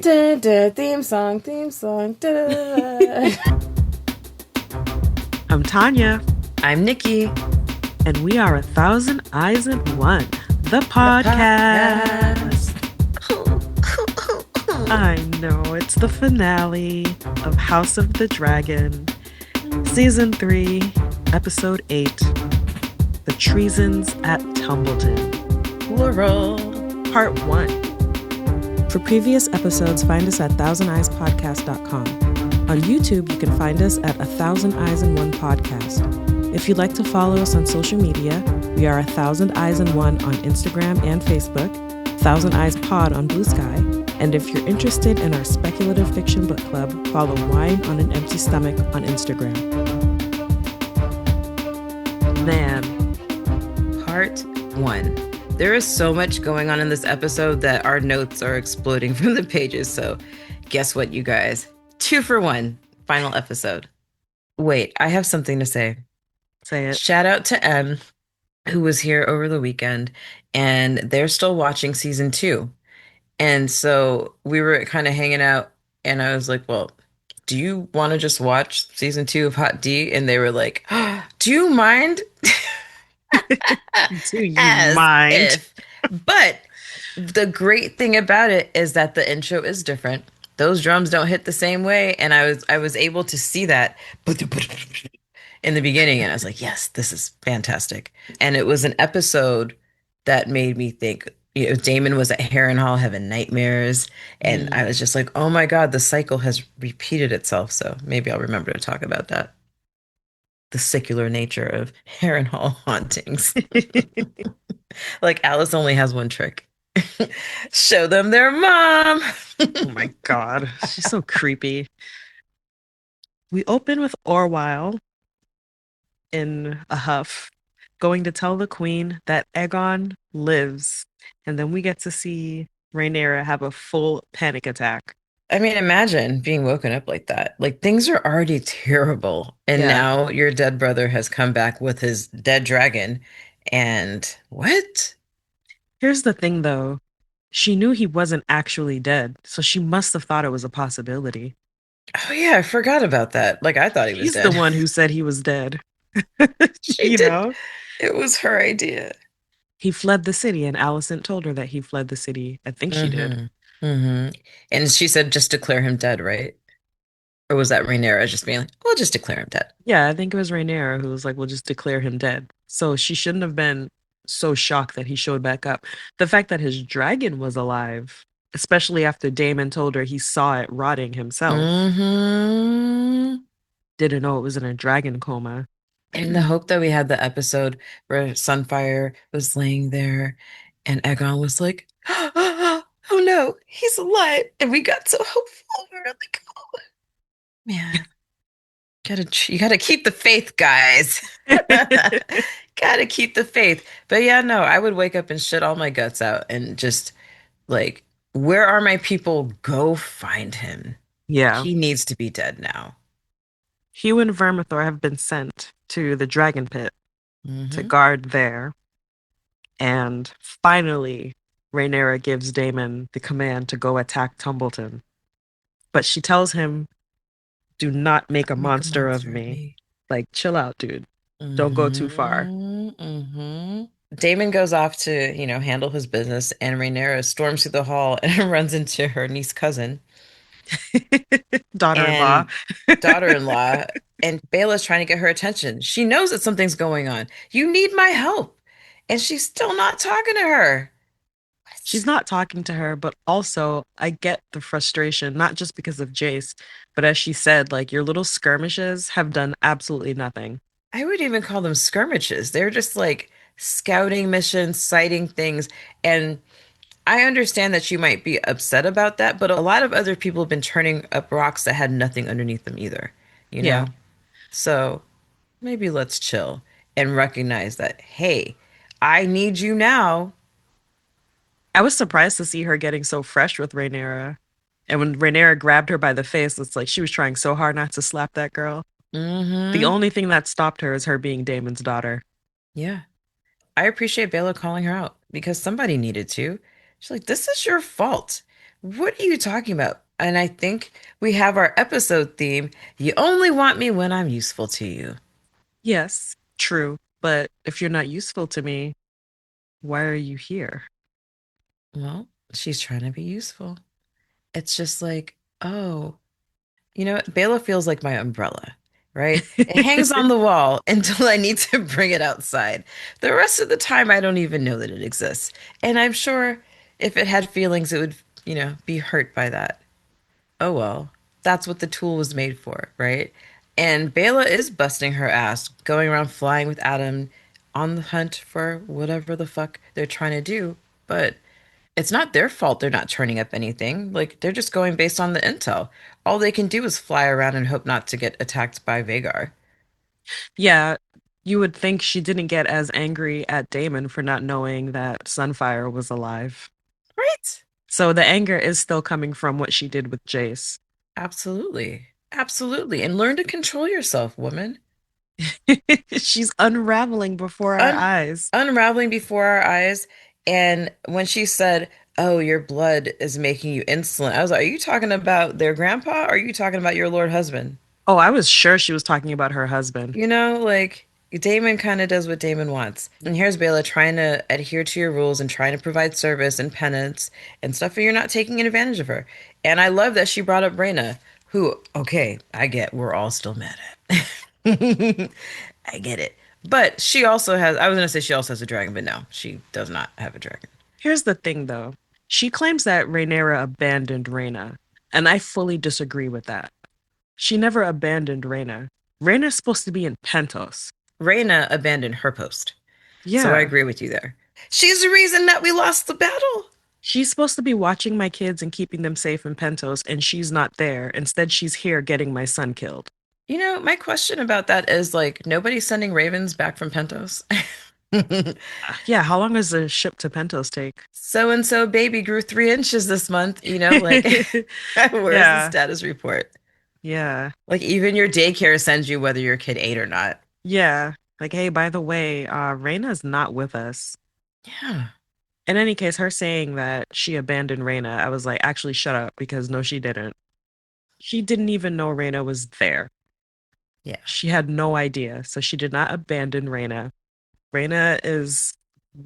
Da, da, theme song, theme song. Da, da, da. I'm Tanya, I'm Nikki. and we are 1,000 Eyes in 1, the podcast. I know it's the finale of House of the Dragon, Season 3, Episode 8, The Treasons at Tumbleton, Plural. Part 1. For previous episodes, find us at thousandeyespod.bsky.social. On YouTube, you can find us at 1,000 Eyes in 1 podcast. If you'd like to follow us on social media, we are 1,000 Eyes in 1 on Instagram and Facebook, 1,000 Eyes Pod on Blue Sky, and if you're interested in our speculative fiction book club, follow Wine on an Empty Stomach on Instagram. Man, Part 1. There is so much going on in this episode that our notes are exploding from the pages. So guess what, you guys? 2 for 1. Final episode. Wait, I have something to say. Say it. Shout out to M, who was here over the weekend, and they're still watching season 2. And so we were kind of hanging out, and I was like, well, do you want to just watch season 2 of Hot D? And they were like, oh, do you mind? Do you As mind? if. But the great thing about it is that the intro is different. Those drums don't hit the same way, and I was able to see that in the beginning, and I was like, yes, this is fantastic. And it was an episode that made me think, you know, Damon was at Harrenhal having nightmares, and I was just like, oh my God, the cycle has repeated itself. So maybe I'll remember to talk about that. The secular nature of Harrenhal hauntings. Like Alice only has one trick. Show them their mom. Oh my God, she's so creepy. We open with Orwyle in a huff, going to tell the queen that Aegon lives, and then we get to see Rhaenyra have a full panic attack. I mean, imagine being woken up like that. Like things are already terrible. And Yeah. now your dead brother has come back with his dead dragon. And what? Here's the thing, though. She knew he wasn't actually dead, so she must have thought it was a possibility. Oh yeah, I forgot about that. Like I thought he was He's dead. the one who said he was dead. She You did. know? It was her idea. He fled the city, and Alicent told her that he fled the city. I think she did. And she said just declare him dead, right? Or was that Rhaenyra just being like, we'll just declare him dead? Yeah, I think it was Rhaenyra who was like, we'll just declare him dead. So she shouldn't have been so shocked that he showed back up. The fact that his dragon was alive, especially after Daemon told her he saw it rotting himself, didn't know it was in a dragon coma. And the hope that we had the episode where Sunfire was laying there and Aegon was like, oh no, he's alive. And we got so hopeful. We were like, oh, man, you gotta keep the faith, guys. Gotta keep the faith. But yeah, no, I would wake up and shit all my guts out and just like, where are my people? Go find him. Yeah. He needs to be dead now. Hugh and Vermithor have been sent to the dragon pit to guard there. And finally, Rhaenyra gives Daemon the command to go attack Tumbleton. But she tells him, do not make a monster of me. Like, chill out, dude. Don't go too far. Daemon goes off to, you know, handle his business, and Rhaenyra storms through the hall and runs into her niece cousin. Daughter-in-law. Daughter-in-law. And Bela's trying to get her attention. She knows that something's going on. You need my help. And she's still not talking to her. She's not talking to her, but also I get the frustration, not just because of Jace, but as she said, like, your little skirmishes have done absolutely nothing. I would even call them skirmishes. They're just like scouting missions, sighting things. And I understand that you might be upset about that, but a lot of other people have been turning up rocks that had nothing underneath them either, you know? Yeah. So maybe let's chill and recognize that, hey, I need you now. I was surprised to see her getting so fresh with Rhaenyra. And when Rhaenyra grabbed her by the face, it's like she was trying so hard not to slap that girl. The only thing that stopped her is her being Daemon's daughter. Yeah. I appreciate Bella calling her out because somebody needed to. She's like, this is your fault. What are you talking about? And I think we have our episode theme. You only want me when I'm useful to you. Yes, true. But if you're not useful to me, why are you here? Well, she's trying to be useful. It's just like, oh, you know what? Bela feels like my umbrella, right? It hangs on the wall until I need to bring it outside. The rest of the time, I don't even know that it exists. And I'm sure if it had feelings, it would, be hurt by that. Oh well, that's what the tool was made for, right? And Bela is busting her ass, going around flying with Adam on the hunt for whatever the fuck they're trying to do. But it's not their fault they're not turning up anything. Like, they're just going based on the intel. All they can do is fly around and hope not to get attacked by Vagar. Yeah, you would think she didn't get as angry at Damon for not knowing that Sunfire was alive. Right? So the anger is still coming from what she did with Jace. Absolutely. Absolutely. And learn to control yourself, woman. She's unraveling before our Un eyes. Unraveling before our eyes. And when she said, "Oh, your blood is making you insolent," I was like, "Are you talking about their grandpa or are you talking about your Lord husband?" Oh, I was sure she was talking about her husband. Like Damon kind of does what Damon wants. And here's Bela trying to adhere to your rules and trying to provide service and penance and stuff, and you're not taking advantage of her. And I love that she brought up Reyna, who, okay, I get we're all still mad at. I get it. But she also has, I was going to say she also has a dragon, but no, she does not have a dragon. Here's the thing, though. She claims that Rhaenyra abandoned Rhaena, and I fully disagree with that. She never abandoned Rhaena. Rhaena's supposed to be in Pentos. Reyna abandoned her post. So I Yeah, agree with you there. She's the reason that we lost the battle. she's supposed to be watching my kids and keeping them safe in Pentos, and she's not there. Instead, she's here getting my son killed. My question about that is like nobody's sending ravens back from Pentos. Yeah, how long does the ship to Pentos take? So and so baby grew 3 inches this month, like where's the Yeah, status report? yeah, Like even your daycare sends you whether your kid ate or not. yeah. Like, hey, by the way, Rhaena's not with us. Yeah. In any case, her saying that she abandoned Rhaena, I was like, actually, shut up, because no, she didn't. She didn't even know Rhaena was there. Yeah. She had no idea. So she did not abandon Rhaena. Rhaena is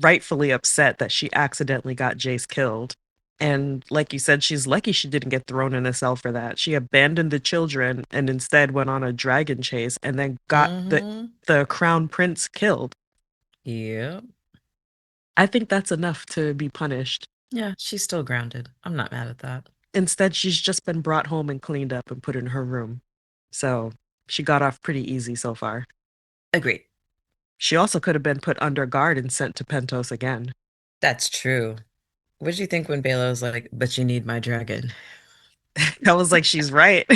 rightfully upset that she accidentally got Jace killed. And like you said, she's lucky she didn't get thrown in a cell for that. She abandoned the children and instead went on a dragon chase and then got Mm-hmm. the crown prince killed. Yeah. I think that's enough to be punished. Yeah, she's still grounded. I'm not mad at that. Instead, she's just been brought home and cleaned up and put in her room. So she got off pretty easy so far. Agreed. She also could have been put under guard and sent to Pentos again. That's true. What did you think when Bela was like, "But you need my dragon"? I was like, she's right.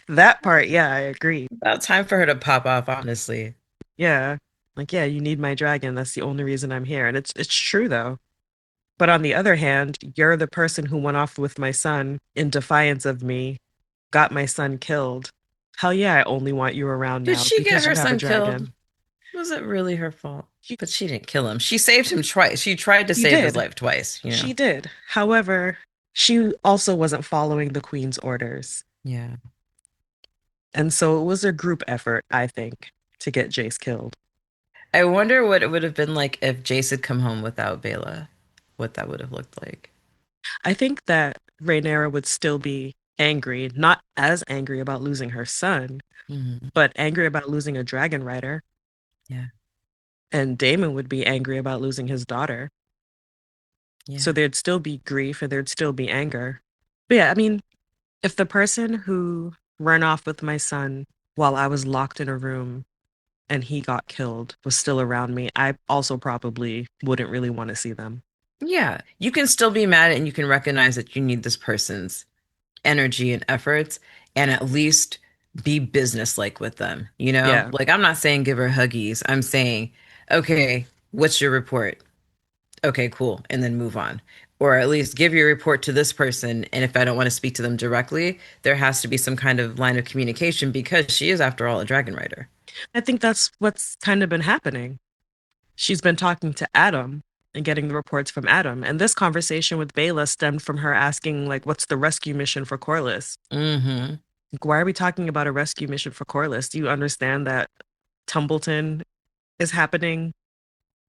That part, yeah, I agree. About time for her to pop off, honestly. Yeah. Like, yeah, you need my dragon. That's the only reason I'm here. And it's true though. But on the other hand, you're the person who went off with my son in defiance of me, got my son killed. Hell yeah, I only want you around Did now she get because you her have a son killed? dragon. Was it really her fault? She, But she didn't kill him. She saved him twice. She tried to she save his did. life twice. She did. However, she also wasn't following the queen's orders. Yeah. And so it was a group effort, I think, to get Jace killed. I wonder what it would have been like if Jace had come home without Bela, what that would have looked like. I think that Rhaenyra would still be angry, not as angry about losing her son, Hmm. but angry about losing a dragon rider. Yeah. And Daemon would be angry about losing his daughter. So Yeah. there'd still be grief and there'd still be anger. But yeah, I mean, if the person who ran off with my son while I was locked in a room and he got killed was still around me, I also probably wouldn't really want to see them. Yeah. You can still be mad and you can recognize that you need this person's energy and efforts and at least be businesslike with them, you know? Yeah. Like I'm not saying give her huggies. I'm saying, okay, what's your report? Okay, cool. And then move on. Or at least give your report to this person. And if I don't want to speak to them directly, there has to be some kind of line of communication because she is, after all, a dragon rider. I think that's what's kind of been happening. She's been talking to Adam. and getting the reports from Adam. And this conversation with Bela stemmed from her asking, like, what's the rescue mission for Corliss? Mm-hmm. Like, why are we talking about a rescue mission for Corliss? Do you understand that Tumbleton is happening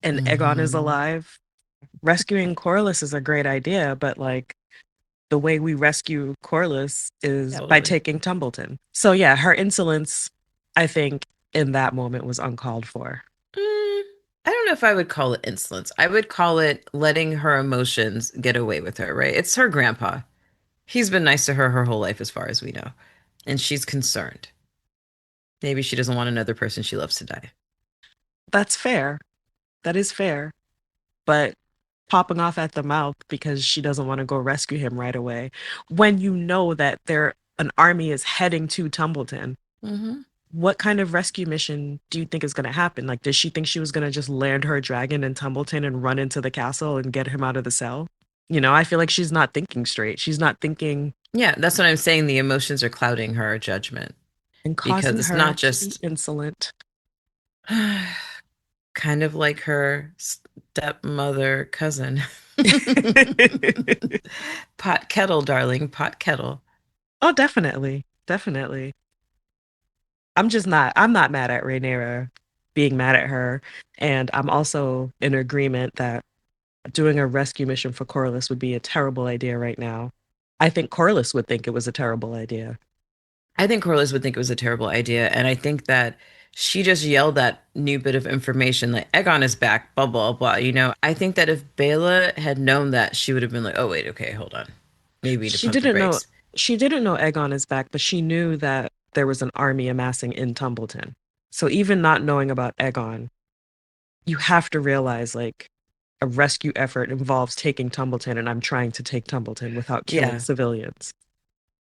and Egon is Mm-hmm. alive? Rescuing Corliss is a great idea, but like the way we rescue Corliss is by Totally. taking Tumbleton. So yeah, her insolence, I think, in that moment was uncalled for. Mm, I don't know if I would call it insolence. I would call it letting her emotions get away with her, right? It's her grandpa. He's been nice to her whole life, as far as we know. And she's concerned. Maybe she doesn't want another person she loves to die. That's fair. That is fair. But popping off at the mouth because she doesn't want to go rescue him right away when you know that there an army is heading to Tumbleton. Hmm. What kind of rescue mission do you think is going to happen? Like, does she think she was going to just land her dragon in Tumbleton and run into the castle and get him out of the cell? You know, I feel like she's not thinking straight. She's not thinking Yeah, that's what I'm saying. The emotions are clouding her judgment and because causing it's her not to be just insolent. kind of like her stepmother cousin. Pot kettle, darling, pot kettle. Oh, definitely. Definitely. I'm not mad at Rhaenyra being mad at her. And I'm also in agreement that doing a rescue mission for Corlys would be a terrible idea right now. I think Corlys would think it was a terrible idea. I think Corliss would think it was a terrible idea, and I think that she just yelled that new bit of information, like Egon is back, blah blah blah. I think that if Bela had known that, she would have been like, "Oh wait, okay, hold on, maybe we need to She pump the didn't know brakes." she didn't know Aegon is back, but she knew that there was an army amassing in Tumbleton. So even not knowing about Aegon, you have to realize like a rescue effort involves taking Tumbleton, and I'm trying to take Tumbleton without killing Yeah, civilians.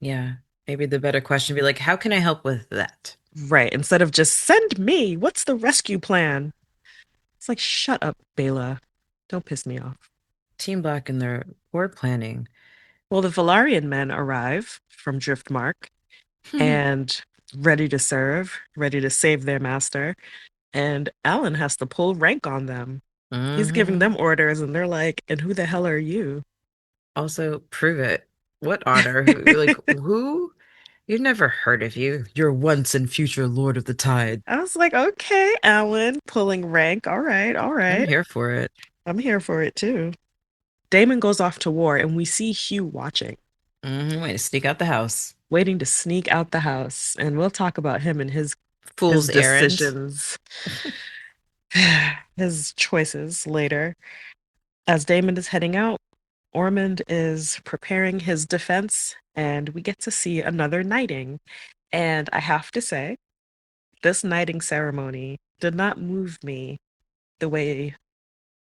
yeah. Maybe the better question would be like, "How can I help with that?" Right. Instead of just send me, what's the rescue plan? It's like, shut up, Bela. Don't piss me off. Team Black and their war planning. Well, the Valarian men arrive from Driftmark and ready to serve, ready to save their master. And Alan has to pull rank on them. He's giving Hmm. them orders, and they're like, and who the hell are you? Also, prove it. What honor? Who, like who? You've never heard of you. You're once and future Lord of the Tide. I was like, okay, Alan, pulling rank. All right, all I'm right. here for it. I'm here for it too. Damon goes off to war, and we see Hugh watching, Way to sneak out the house. waiting to sneak out the house. And we'll talk about him and his Fool's errand. decisions, his choices later. As Damon is heading out, Ormond is preparing his defense, and we get to see another knighting. And I have to say, this knighting ceremony did not move me the way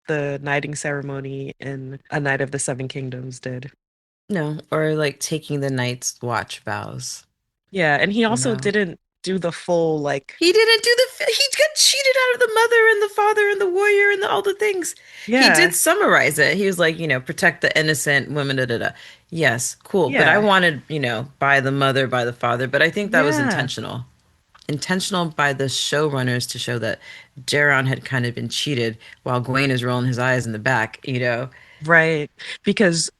the knighting ceremony in A Knight of the Seven Kingdoms did. No, or like taking the Night's Watch vows. Yeah, and he You also know, didn't do the full like, he didn't do he got cheated out of the mother and the father and the warrior and all the things. He yeah, did summarize it. He was like, protect the innocent women, da da da. Yes, cool. But I yeah, wanted, by the mother, by the father. But I think that was yeah, intentional. Intentional by the showrunners to show that Jaron had kind of been cheated while Gwaine is rolling his eyes in the back. right. Because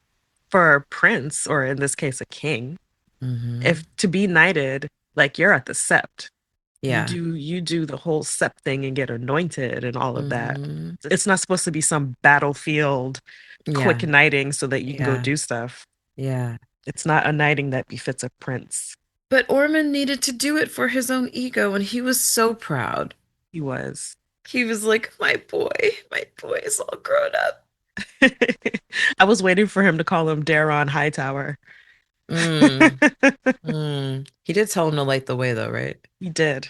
for a prince, or in this case, a king, Hmm. if to be knighted, like you're at the sept, Yeah. you do the whole sept thing and get anointed and all of that. Hmm. It's not supposed to be some battlefield quick Yeah. knighting so that you can go Yeah. do stuff. Yeah. It's not a knighting that befits a prince. But Ormond needed to do it for his own ego, and he was so proud. He was. He was like, my boy is all grown up. I was waiting for him to call him Daron Hightower. Mm, He did tell him to light the way, though, right? He did.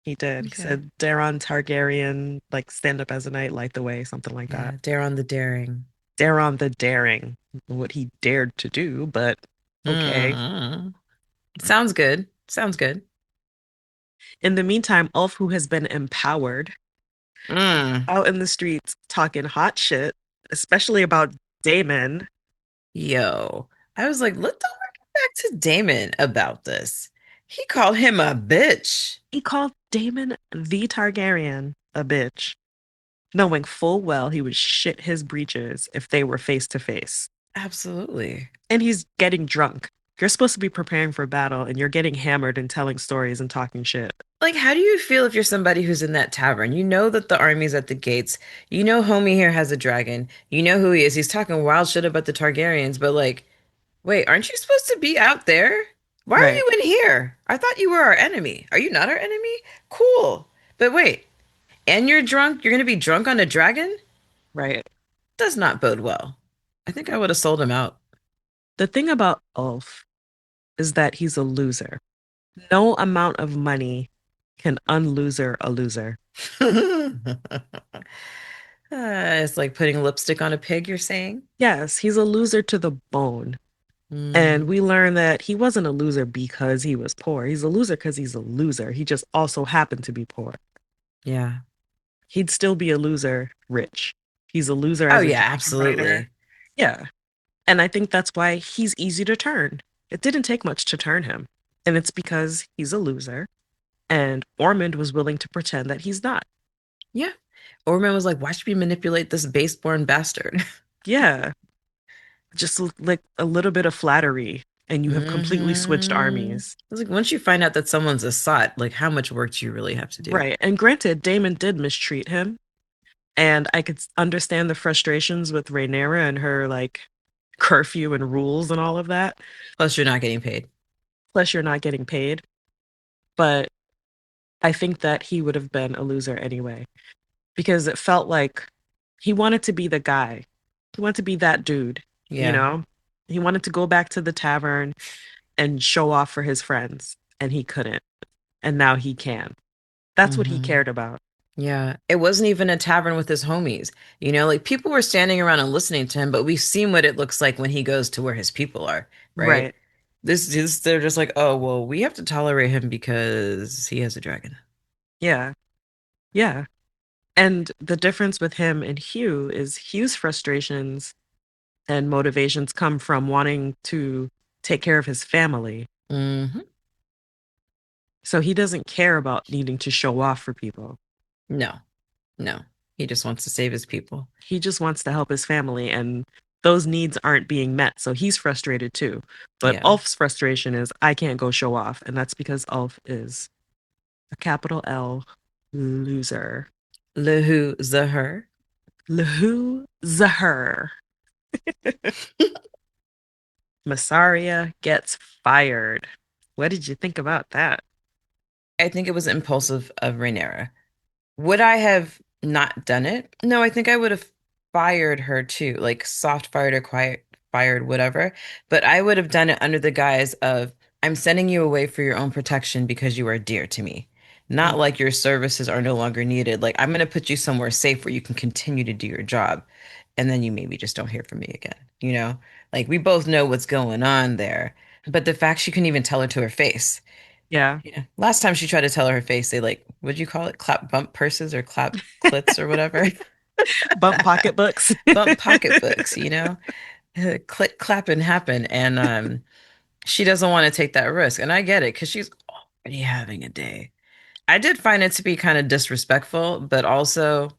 He did. He Okay. said Daron Targaryen, like stand up as a knight, light the way, something like that. Yeah, Daron the Daring. Daron the Daring, what he dared to do, but okay. Mm. Sounds good. Sounds good. In the meantime, Ulf, who has been empowered, Mm. out in the streets talking hot shit, especially about Damon. Yo, I was like, let the work back to Damon about this. He called him a bitch. He called Damon the Targaryen a bitch. knowing full well he would shit his breeches if they were face to face. Absolutely. And he's getting drunk. You're supposed to be preparing for battle, and you're getting hammered and telling stories and talking shit. Like, how do you feel if you're somebody who's in that tavern? You know that the army's at the gates. You know homie here has a dragon. You know who he is. He's talking wild shit about the Targaryens, but like, wait, aren't you supposed to be out there? Why are Right, you in here? I thought you were our enemy. Are you not our enemy? Cool. But wait, and you're drunk? You're gonna be drunk on a dragon? right. Does not bode well. I think I would have sold him out. The thing about Ulf is that he's a loser. No amount of money can unloser a loser. It's like putting lipstick on a pig, you're saying? Yes, he's a loser to the bone. And Mm, we learn that he wasn't a loser because he was poor. He's a loser because he's a loser. He just also happened to be poor. yeah. He'd still be a loser rich. He's a loser Oh as a yeah, dragon rider. absolutely. Yeah. And I think that's why he's easy to turn. It didn't take much to turn him. And it's because he's a loser. And Ormond was willing to pretend that he's not. Yeah. Orman was like, why should we manipulate this base-born bastard? Yeah. Just like a little bit of flattery, and you have completely switched Hmm. armies. It's like once you find out that someone's a sot, like how much work do you really have to do? Right. And granted, Damon did mistreat him. And I could understand the frustrations with Rhaenyra and her like curfew and rules and all of that. Plus, you're not getting paid. Plus, you're not getting paid. But I think that he would have been a loser anyway because it felt like he wanted to be the guy. He wanted to be that dude, you Yeah. know? He wanted to go back to the tavern and show off for his friends, and he couldn't. And now he can. That's what he Hmm. cared about. Yeah. It wasn't even a tavern with his homies. Like people were standing around and listening to him, but we've seen what it looks like when he goes to where his people are, right? Right. They're just like, oh, well, we have to tolerate him because he has a dragon. Yeah. Yeah. And the difference with him and Hugh is Hugh's frustrations and motivations come from wanting to take care of his family. Hmm. So he doesn't care about needing to show off for people. No, no. He just wants to save his people. He just wants to help his family, and those needs aren't being met. So he's frustrated too. But Yeah. Ulf's frustration is, I can't go show off. And that's because Ulf is a capital L loser. Lehu Zahur. Lehu Zahur. Massaria gets fired. What did you think about that? I think it was impulsive of Rhaenyra. Would I have not done it? No, I think I would have fired her too, like soft fired or quiet fired, whatever. But I would have done it under the guise of I'm sending you away for your own protection because you are dear to me. Not like your services are no longer needed. Like I'm going to put you somewhere safe where you can continue to do your job. And then you maybe just don't hear from me again, you know? Like we both know what's going on there. But the fact she couldn't even tell her to her face. Yeah. Yeah. Last time she tried to tell her face, they like, what'd you call it? Clap bump purses or clap clits or whatever. Bump pocketbooks. Bump pocketbooks, Clit clap and happen. And she doesn't want to take that risk. And I get it because she's already having a day. I did find it to be kind of disrespectful, but also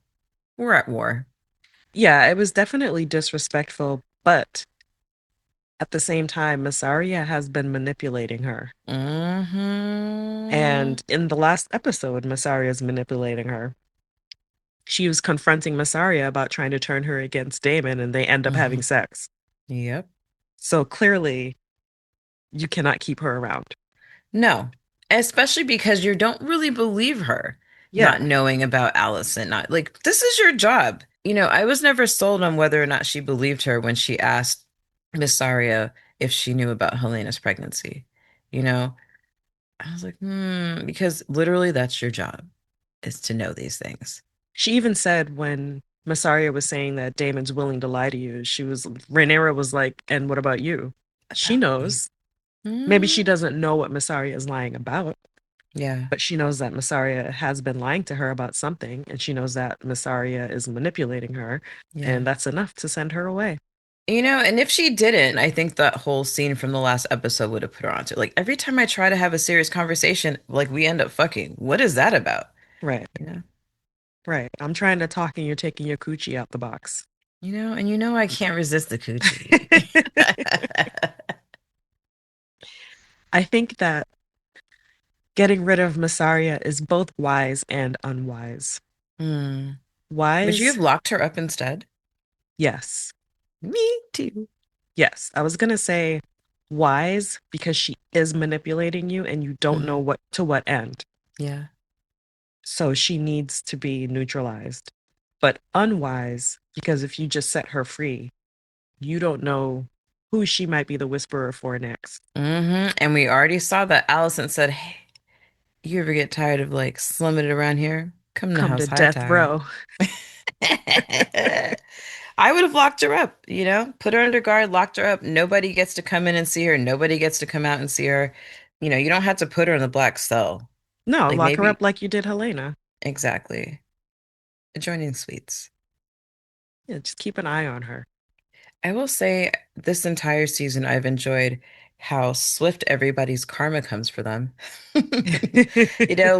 we're at war. Yeah, it was definitely disrespectful, but at the same time, Massaria has been manipulating her. Hmm. And in the last episode, Massaria is manipulating her. She was confronting Massaria about trying to turn her against Damon, and they end up having Hmm. sex. Yep. So clearly, you cannot keep her around. No, especially because you don't really believe her, not Yeah. knowing about Allison. Not like this is your job. I was never sold on whether or not she believed her when she asked Miss Saria if she knew about Helena's pregnancy. You know, I was like, because literally that's your job is to know these things She even said when Massaria was saying that Damon's willing to lie to you, Rhaenyra was like, and what about you? She about me. knows. Maybe she Mm, doesn't know what Massaria is lying about, yeah, but she knows that Massaria has been lying to her about something, and she knows that Massaria is manipulating her, yeah. and that's enough to send her away. And if she didn't, I think that whole scene from the last episode would have put her onto it. Like every time I try to have a serious conversation, like we end up fucking. What is that about? Right. You know? Right. I'm trying to talk and you're taking your coochie out the box. And I can't resist the coochie. I think that getting rid of Massaria is both wise and unwise. Hmm. Would you have Wise, locked her up instead? yes. Me too. Yes. I was gonna say wise because she is manipulating you and you don't know Hmm. what end. Yeah. So she needs to be neutralized. But unwise because if you just set her free, you don't know who she might be the whisperer for next. And we already saw that Allison said, "Hey, you ever get tired of like slumming it around here? Come to Come House to High death Tide." row. I would have locked her up, put her under guard, locked her up. Nobody gets to come in and see her. Nobody gets to come out and see her. You don't have to put her in the black cell. No, Like lock her up maybe like you did Helena. exactly. Adjoining suites. Yeah, just keep an eye on her. I will say this entire season I've enjoyed how swift everybody's karma comes for them.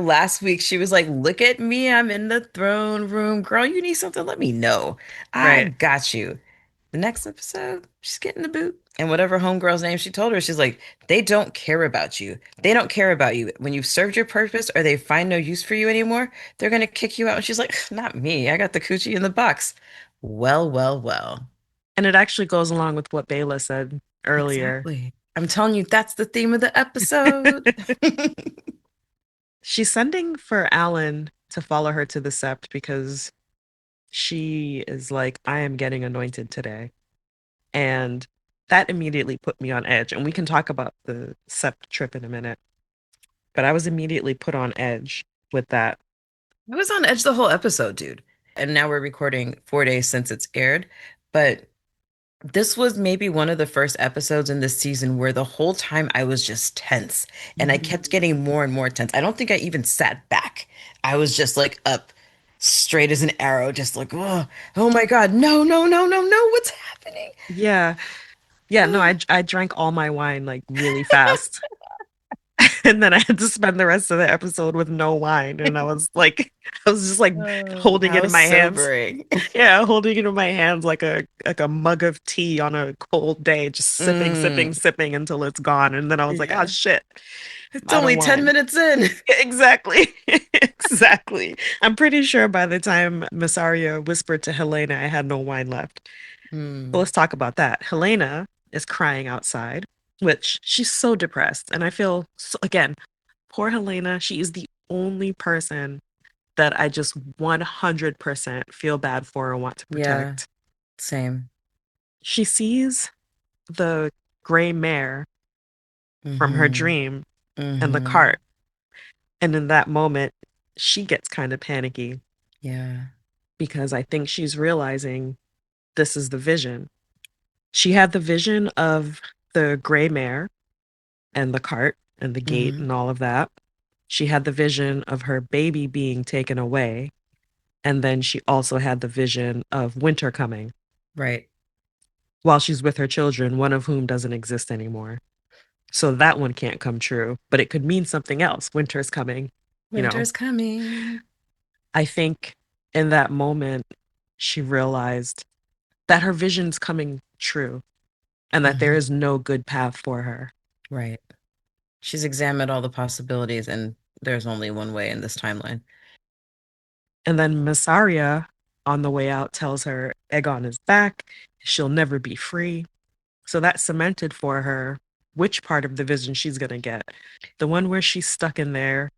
Last week she was like, "Look at me, I'm in the throne room. Girl, you need something? Let me know. I Right. got you." The next episode, she's getting the boot. And whatever homegirl's name she told her, she's like, "They don't care about you. They don't care about you. When you've served your purpose or they find no use for you anymore, they're gonna kick you out." And she's like, "Not me. I got the coochie in the box." Well, well, well. And it actually goes along with what Bayla said earlier. Exactly. I'm telling you, that's the theme of the episode. She's sending for Alan to follow her to the sept because she is like, I am getting anointed today. And that immediately put me on edge. And we can talk about the sept trip in a minute. But I was immediately put on edge with that. I was on edge the whole episode, dude. And now we're recording 4 days since it's aired. But this was maybe one of the first episodes in this season where the whole time I was just tense and I Mhm. kept getting more and more tense. I don't think I even sat back. I was just like up straight as an arrow, just like, oh my God, no, no, no, no, no, what's happening? Yeah. Yeah. No, I drank all my wine like really fast. And then I had to spend the rest of the episode with no wine. And I was like, I was just like holding it How in my hands. sobering. Yeah, holding it in my hands like a mug of tea on a cold day, just sipping, sipping, Mm, sipping until it's gone. And then I was like, oh yeah. shit, It's I'm out of only 10 wine. minutes in. Exactly. Exactly. I'm pretty sure by the time Massaria whispered to Helena, I had no wine left. But Hmm. let's talk about that. Helena is crying outside, which she's so depressed. And I feel, so, again, poor Helena, she is the only person that I just 100% feel bad for and want to Yeah, protect. same. She sees the gray mare from her Mm-hmm. dream and the Mm-hmm. cart. And in that moment, she gets kind of panicky Yeah. because I think she's realizing this is the vision. She had the vision of the gray mare and the cart and the gate Mm-hmm. and all of that. She had the vision of her baby being taken away. And then she also had the vision of winter coming Right. while she's with her children, one of whom doesn't exist anymore. So that one can't come true, but it could mean something else. Winter's coming, you know. Winter's coming. I think in that moment, she realized that her vision's coming true and that there Mm-hmm. is no good path for her. Right. She's examined all the possibilities, and there's only one way in this timeline. And then Massaria, on the way out, tells her Egon is back. She'll never be free. So that cemented for her which part of the vision she's going to get. The one where she's stuck in there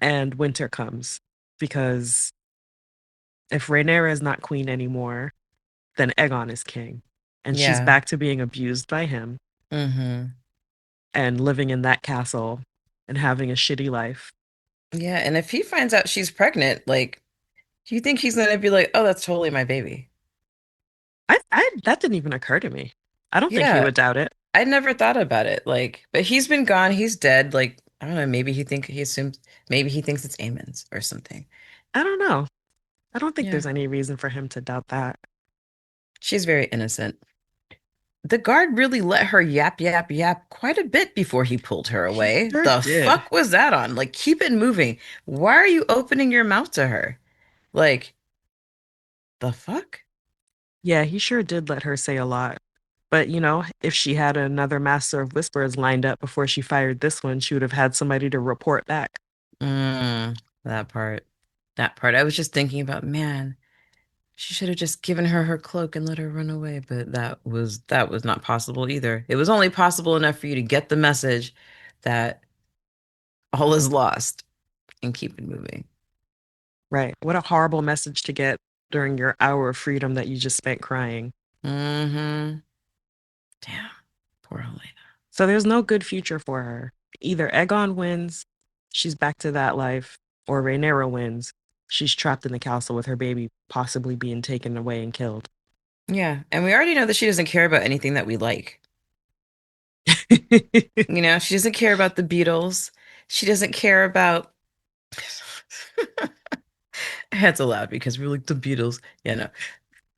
and winter comes. Because if Rhaenyra is not queen anymore, then Egon is king. And she's Yeah. back to being abused by him Mm-hmm. and living in that castle and having a shitty life. Yeah. And if he finds out she's pregnant, like, do you think he's gonna be like, "Oh, that's totally my baby"? I that didn't even occur to me. I don't think he Yeah. would doubt it. I never thought about it. Like, but he's been gone. He's dead. Like, I don't know. He assumes, maybe he thinks it's Aemon's or something. I don't know. I don't think Yeah. there's any reason for him to doubt that. She's very innocent. The guard really let her yap, yap, yap quite a bit before he pulled her He away. sure The did. fuck was that on? Like, keep it moving. Why are you opening your mouth to her? Like, the fuck? Yeah, he sure did let her say a lot. But, if she had another Master of Whispers lined up before she fired this one, she would have had somebody to report back. Mm, that part. That part. I was just thinking about, man, she should have just given her her cloak and let her run away, but that was not possible either. It was only possible enough for you to get the message that all is lost and keep it moving. Right. What a horrible message to get during your hour of freedom that you just spent crying. Mm-hmm. Damn. Poor Helena. So there's no good future for her. Either Egon wins, she's back to that life, or Rhaenyra wins, she's trapped in the castle with her baby possibly being taken away and killed. Yeah, and we already know that she doesn't care about anything that we like. She doesn't care about the Beatles. She doesn't care about That's allowed because we're like the Beatles. Yeah, no.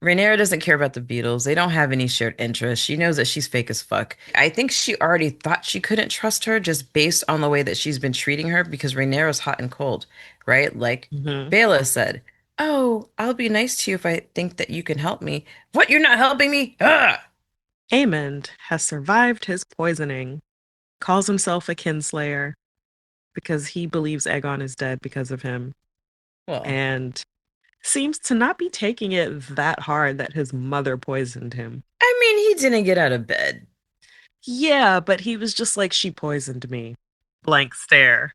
Rhaenyra doesn't care about the Beatles. They don't have any shared interests. She knows that she's fake as fuck. I think she already thought she couldn't trust her just based on the way that she's been treating her because Rhaenyra's hot and cold, right? Like hmm Bela said, "Oh, I'll be nice to you if I think that you can help me." What? You're not helping me? Ah! Aemond has survived his poisoning, calls himself a kinslayer because he believes Aegon is dead because of him, Well, and seems to not be taking it that hard that his mother poisoned him. I mean, he didn't get out of bed. Yeah, but he was just like, she poisoned me. Blank stare.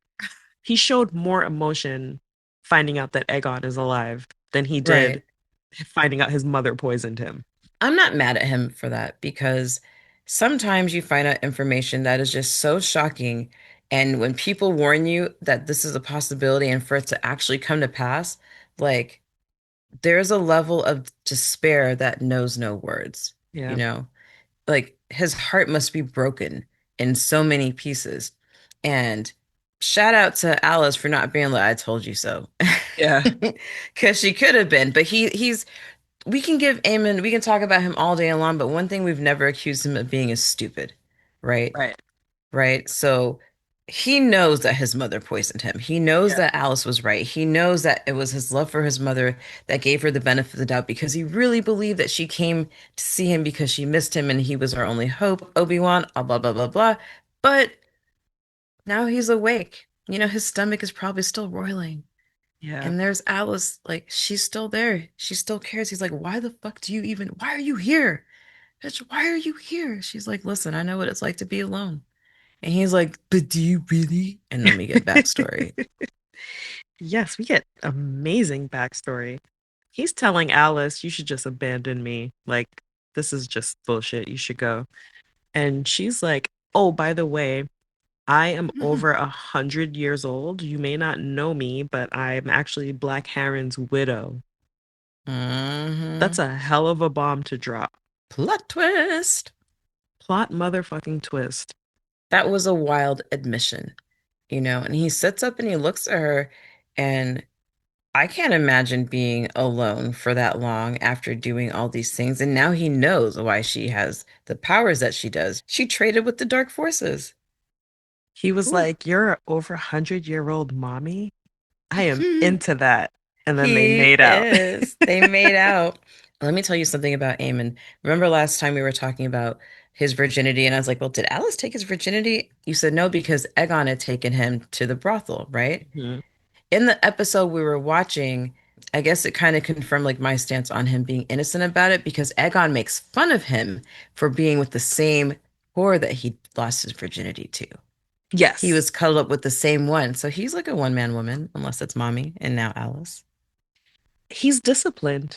He showed more emotion finding out that Aegon is alive than he did Right. finding out his mother poisoned him. I'm not mad at him for that because sometimes you find out information that is just so shocking. And when people warn you that this is a possibility and for it to actually come to pass, like there's a level of despair that knows no words, you Yeah. know? Like his heart must be broken in so many pieces. And shout out to Alice for not being like, I told you so. Yeah. Because she could have been, but he's we can give Eamon, we can talk about him all day long, but one thing we've never accused him of being is stupid, right? Right. Right. So he knows that his mother poisoned him. He knows Yeah. that Alice was right. He knows that it was his love for his mother that gave her the benefit of the doubt because he really believed that she came to see him because she missed him and he was her only hope. Obi-Wan, blah, blah, blah, blah. But now he's awake. His stomach is probably still roiling. Yeah. And there's Alice, like, she's still there. She still cares. He's like, why the fuck why are you here? Bitch, why are you here? She's like, listen, I know what it's like to be alone. And he's like, but do you really? And then we get backstory. Yes, we get amazing backstory. He's telling Alice, you should just abandon me. Like, this is just bullshit. You should go. And she's like, oh, by the way, I am over 100 years old. You may not know me, but I'm actually Black Heron's widow. Hmm. That's a hell of a bomb to drop. Plot twist. Plot motherfucking twist. That was a wild admission. And he sits up and he looks at her, and I can't imagine being alone for that long after doing all these things. And now he knows why she has the powers that she does. She traded with the dark forces. He was Ooh. like, you're over 100-year-old mommy. I am into that. And then they He made out. is. They made out. Let me tell you something about Aemon. Remember last time we were talking about his virginity, and I was like, well, did Alice take his virginity? You said no, because Aegon had taken him to the brothel, right? Mhm. In the episode we were watching, I guess it kind of confirmed like my stance on him being innocent about it because Aegon makes fun of him for being with the same whore that he lost his virginity to. He Yes, was cuddled up with the same one. So he's like a one-man woman, unless it's mommy and now Alice. he's disciplined.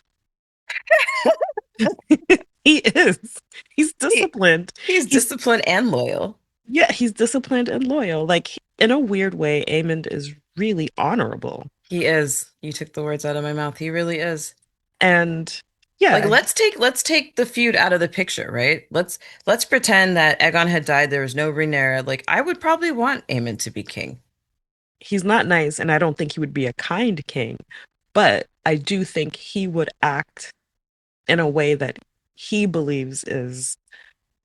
He is. He's He, disciplined. he's He's disciplined and loyal. Yeah, he's disciplined and loyal. Like in a weird way, Aemond is really honorable. He is. You took the words out of my mouth. He really is. And Like yeah, let's take the feud out of the picture, right? Let's pretend that Aegon had died, there was no Rhaenyra. Like I would probably want Aemon to be king. he's not nice, and I don't think he would be a kind king, but I do think he would act in a way that he believes is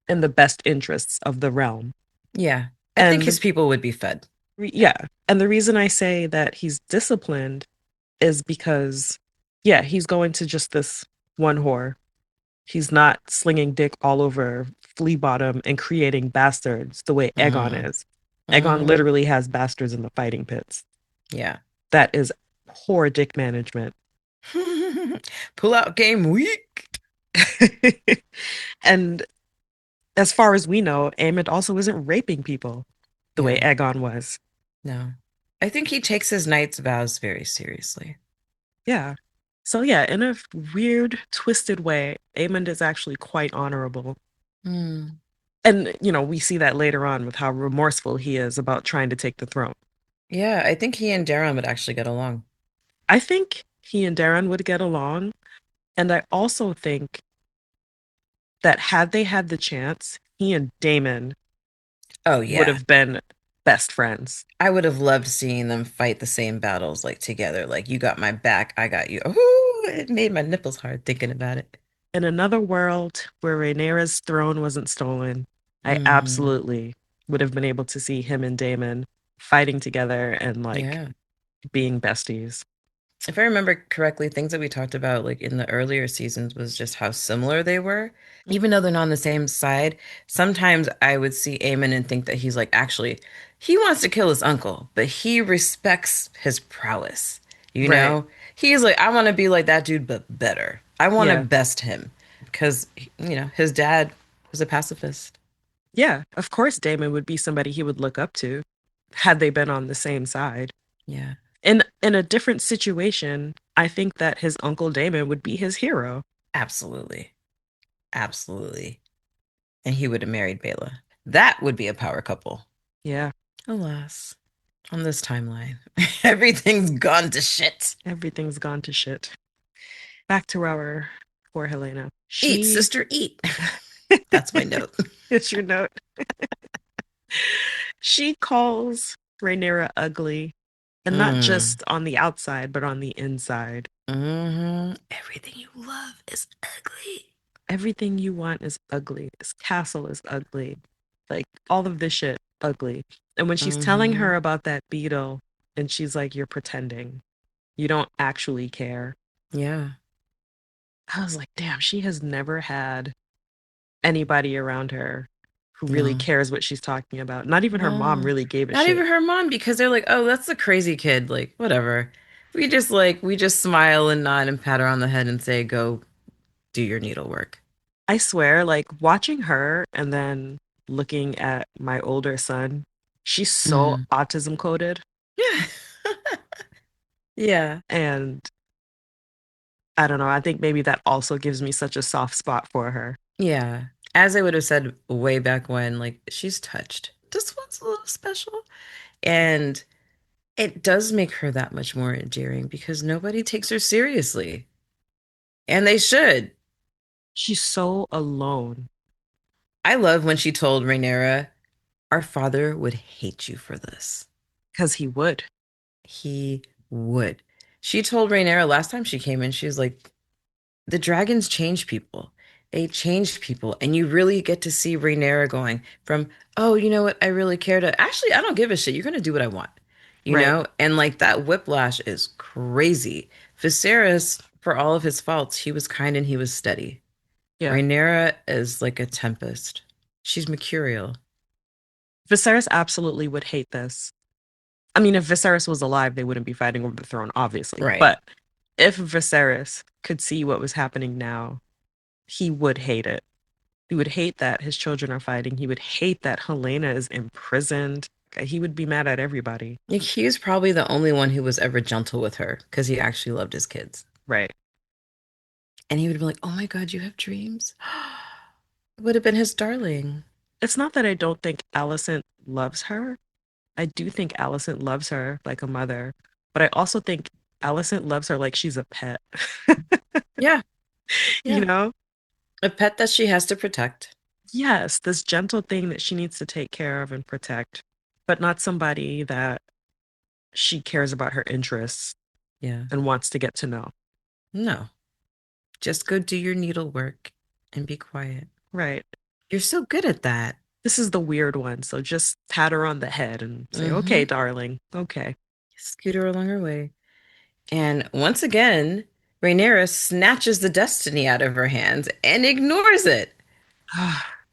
in the best interests of the realm. Yeah. I think And his people would be fed. yeah, and the reason I say that he's disciplined is because Yeah, he's going to just this one whore. He's not slinging dick all over Flea Bottom and creating bastards the way Aegon Mm. is. Aegon Hmm. literally has bastards in the fighting pits. Yeah. That is poor dick management. Pull out game week. And as far as we know, Aemond also isn't raping people the way Yeah. Aegon was. No. I think he takes his knight's vows very seriously. Yeah. So yeah, in a weird, twisted way, Aemond is actually quite honorable. Mm. And, we see that later on with how remorseful he is about trying to take the throne. Yeah, I think he and Darren would actually get along. I think he and Darren would get along. And I also think that had they had the chance, he and Damon Oh, would yeah. have been best friends. I would have loved seeing them fight the same battles like together. Like you got my back, I got you. Ooh, it made my nipples hard thinking about it. In another world where Rhaenyra's throne wasn't stolen, I Hmm. absolutely would have been able to see him and Damon fighting together and like Yeah. being besties. If I remember correctly, things that we talked about like in the earlier seasons was just how similar they were. Even though they're not on the same side, sometimes I would see Aemon and think that he's like, actually, he wants to kill his uncle, but he respects his prowess. You Right. know? He's like, I want to be like that dude, but better. I want to Yeah. best him because, his dad was a pacifist. Yeah. Of course, Damon would be somebody he would look up to had they been on the same side. Yeah, In a different situation, I think that his uncle Damon would be his hero. absolutely. Absolutely. And he would have married Bela. That would be a power couple. Yeah. Alas, on this timeline, everything's gone to shit. Everything's gone to shit. Back to our poor Helena. Eat, She, sister, eat. That's my note. it's your note. She calls Rhaenyra ugly, and not Mm. just on the outside, but on the inside. Everything you love is ugly. Everything you want is ugly. This castle is ugly. Like all of this shit, ugly. And when she's telling Hmm. her about that beetle, and she's like, "You're pretending. You don't actually care." Yeah. I was like, damn, she has never had anybody around her who really No. cares what she's talking about. Not even her mom No. really gave a Not shit. even her mom, because they're like, oh, that's a crazy kid. Like, whatever. We just smile and nod and pat her on the head and say, go do your needlework. I swear, like watching her and then looking at my older son, she's so Hmm. autism coded. Yeah. Yeah. And I don't know, I think maybe that also gives me such a soft spot for her. Yeah. As I would have said way back when, like, she's touched. This one's a little special. And it does make her that much more endearing because nobody takes her seriously. And they should. She's so alone I love when she told Rhaenyra, our father would hate you for this. because he would. He would. She told Rhaenyra last time she came in, she was like, the dragons change people. They change people. And you really get to see Rhaenyra going from, oh, you know what? I really care to actually, I don't give a shit. You're going to do what I want, Right. And like that whiplash is crazy. Viserys, for all of his faults, he was kind and he was steady. Yeah. Rhaenyra is like a tempest. She's mercurial. Viserys absolutely would hate this. I mean, if Viserys was alive, they wouldn't be fighting over the throne, obviously. Right. But if Viserys could see what was happening now, he would hate it. He would hate that his children are fighting. He would hate that Helena is imprisoned. He would be mad at everybody. Like, he was probably the only one who was ever gentle with her because he actually loved his kids. Right. And he would be like, oh my God, you have dreams? Would have been his darling. It's not that I don't think Alicent loves her. I do think Alicent loves her like a mother, but I also think Alicent loves her like she's a pet. Yeah, You yeah. know? A pet that she has to protect. Yes, this gentle thing that she needs to take care of and protect, but not somebody that she cares about her interests Yeah. and wants to get to know. No, just go do your needlework and be quiet. Right. You're so good at that. This is the weird one. So just pat her on the head and say, Mm-hmm. okay, darling. Okay. Scoot her along her way. And once again, Rhaenyra snatches the destiny out of her hands and ignores it.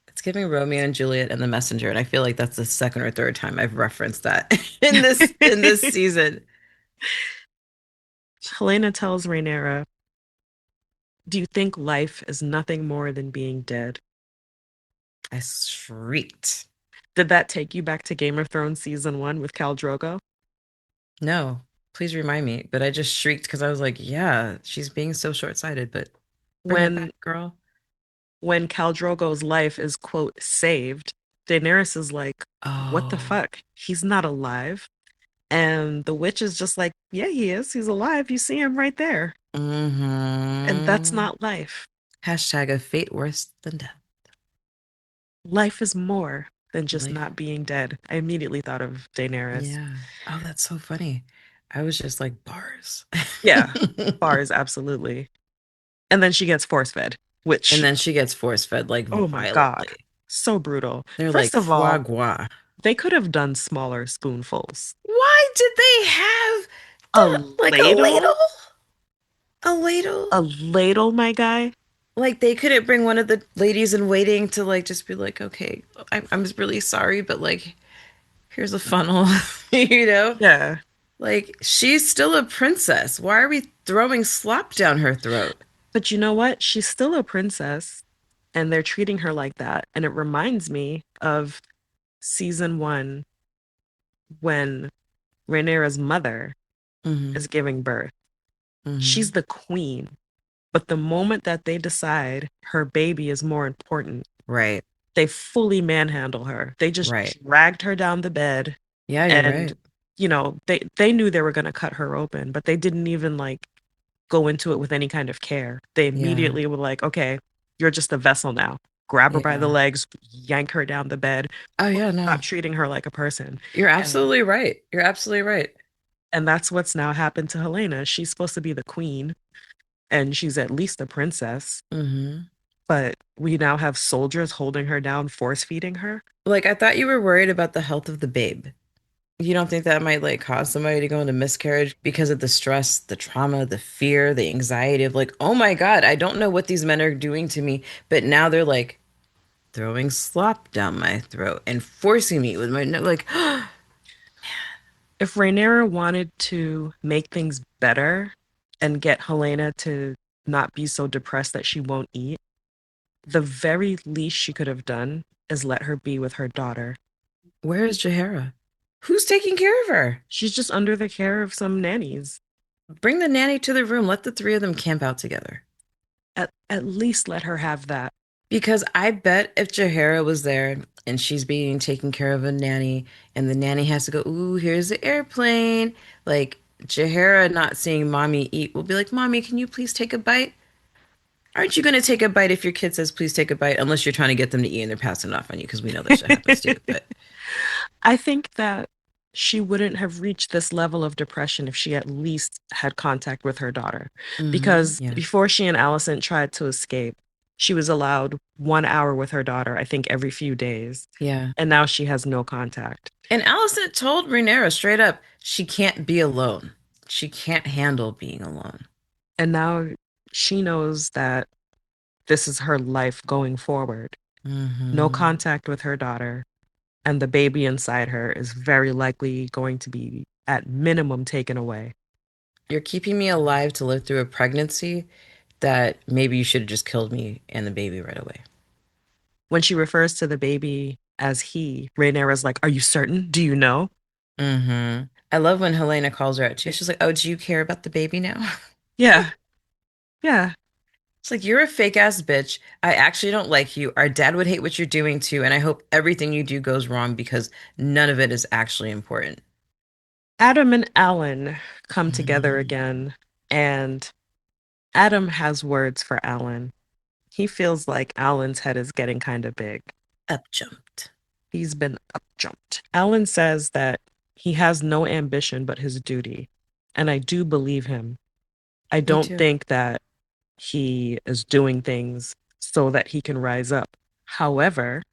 It's giving Romeo and Juliet and the Messenger, and I feel like that's the second or third time I've referenced that in this season. Helena tells Rhaenyra, "Do you think life is nothing more than being dead?" I shrieked. Did that take you back to Game of Thrones season 1 with Khal Drogo? No, please remind me. But I just shrieked because I was like, yeah, she's being so short-sighted, but bring it When back, girl. when Khal Drogo's life is quote saved, Daenerys is like, "What the Oh, fuck? He's not alive." And the witch is just like, "Yeah, he is. He's alive. You see him right there." And that's mm-hmm. not life. Hashtag a fate worse than death. Life is more than just Life. not being dead. I immediately thought of Daenerys. Yeah. Oh, that's so funny. I was just like bars. Yeah, bars, absolutely. And then she gets force fed, And which, then she gets force-fed like oh my God, violently. so brutal. They're like First of foie all, gras. they could have done smaller spoonfuls. Why did they have A like a ladle? ladle? A ladle? A ladle, my guy? Like they couldn't bring one of the ladies in waiting to like just be like, okay, I'm really sorry, but like here's a funnel, you know? Yeah. Like she's still a princess. Why are we throwing slop down her throat? But you know what? She's still a princess, and they're treating her like that. And it reminds me of season 1 when Rhaenyra's mother Hmm. is giving birth. She's Hmm. the queen. But the moment that they decide her baby is more important, Right. they fully manhandle her. They just Right. dragged her down the bed Yeah, you're and right. they knew they were going to cut her open, but they didn't even like go into it with any kind of care. They Yeah. immediately were like, "Okay, you're just a vessel now." Grab her by the Yeah. legs, yank her down the bed, Oh but yeah, stop no. treating her like a person. You're And absolutely right. You're absolutely right. and that's what's now happened to Helena. She's supposed to be the queen and she's at least a princess, Hmm. but we now have soldiers holding her down, force feeding her. Like I thought you were worried about the health of the babe. You don't think that might like cause somebody to go into miscarriage because of the stress, the trauma, the fear, the anxiety of like, oh my God, I don't know what these men are doing to me, but now they're like throwing slop down my throat and forcing me with my like, If Rhaenyra wanted to make things better and get Helena to not be so depressed that she won't eat, the very least she could have done is let her be with her daughter. where is Jahara? Who's taking care of her? She's just under the care of some nannies. Bring the nanny to the room. Let the three of them camp out together. At least let her have that. Because I bet if Jahara was there and she's being taken care of a nanny and the nanny has to go, ooh, here's the airplane. Like Jahara not seeing mommy eat will be like, Mommy, can you please take a bite? Aren't you going to take a bite if your kid says, please take a bite? Unless you're trying to get them to eat and they're passing it off on you because we know that shit happens too. But I think that she wouldn't have reached this level of depression if she at least had contact with her daughter. Because yeah, before she and Allison tried to escape, she was allowed 1 hour with her daughter, I think every few days. yeah. And now she has no contact. And Allison told Rhaenyra straight up, she can't be alone. She can't handle being alone. And now she knows that this is her life going forward. No Hmm. contact with her daughter, and the baby inside her is very likely going to be, at minimum, taken away. You're keeping me alive to live through a pregnancy that maybe you should have just killed me and the baby right away. When she refers to the baby as he, Rhaenyra's like, "Are you certain? Do you know?" I love when Helena calls her out too. She's like, "Oh, do you care about the baby now?" Yeah, yeah. It's like, you're a fake ass bitch. I actually don't like you. Our dad would hate what you're doing too, and I hope everything you do goes wrong because none of it is actually important. Adam and Alan come together Mm. again, and Adam has words for Alan. He feels like Alan's head is getting kind of big. Up jumped. He's been up jumped. Alan says that he has no ambition but his duty. And I do believe him. I Me don't too. think that he is doing things so that he can rise up. However,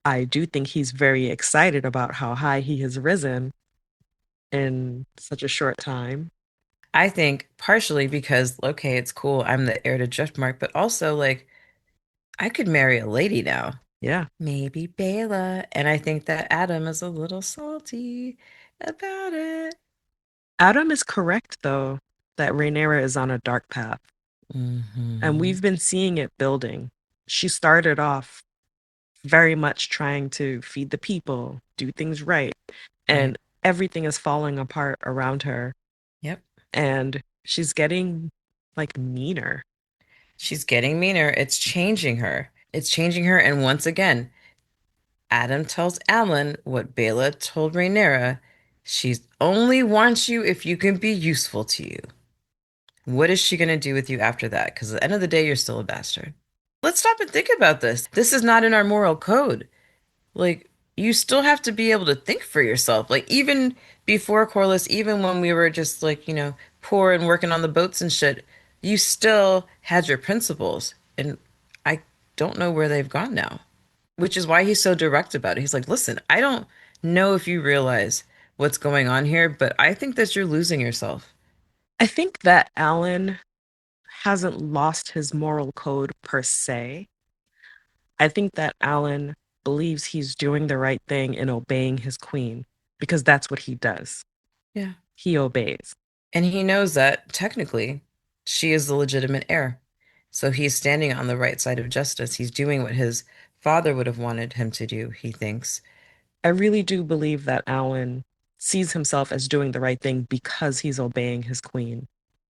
I do think he's very excited about how high he has risen in such a short time. I think partially because, okay, it's cool. I'm the heir to Driftmark, but also like I could marry a lady now. Yeah. Maybe Bela. And I think that Adam is a little salty about it. Adam is correct, though, that Rhaenyra is on a dark path, and Hmm. we've been seeing it building. She started off very much trying to feed the people, do things right, Right. and everything is falling apart around her, Yep. and she's getting like meaner. She's getting meaner. It's changing her. It's changing her. And once again, Adam tells Alan what Bela told Rhaenyra. She only wants you if you can be useful to you. What is she going to do with you after that? Because at the end of the day, you're still a bastard. Let's stop and think about this. This is not in our moral code. Like, you still have to be able to think for yourself. Like, even before Corliss, even when we were just like, poor and working on the boats and shit, you still had your principles. And I don't know where they've gone now, which is why he's so direct about it. He's like, listen, I don't know if you realize what's going on here, but I think that you're losing yourself. I think that Alan hasn't lost his moral code per se. I think that Alan believes he's doing the right thing in obeying his queen because that's what he does. Yeah. He obeys. And he knows that technically she is the legitimate heir. So he's standing on the right side of justice. He's doing what his father would have wanted him to do, he thinks. I really do believe that Alan sees himself as doing the right thing because he's obeying his queen.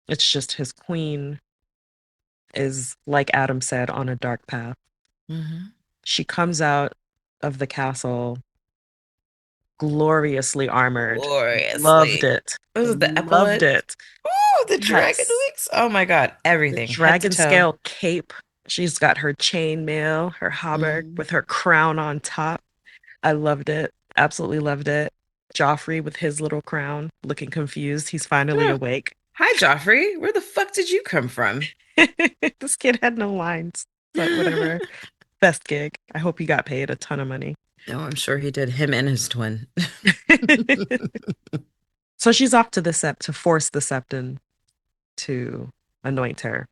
It's just his queen is, like Adam said, on a dark path. Hmm. She comes out of the castle gloriously armored. Loved Gloriously. it. Was it the Loved epaulette? it. Oh, the dragon Yes. wings. Oh my God. The Everything, head to dragon toe. scale cape. She's got her chainmail, her hauberk Hmm. with her crown on top. I loved it. Absolutely loved it. Joffrey with his little crown, looking confused. He's finally Oh, awake. hi, Joffrey. Where the fuck did you come from? This kid had no lines, but whatever. Best gig. I hope he got paid a ton of money. No, I'm sure he did. Him and his twin. So she's off to the sept to force the septon to anoint her,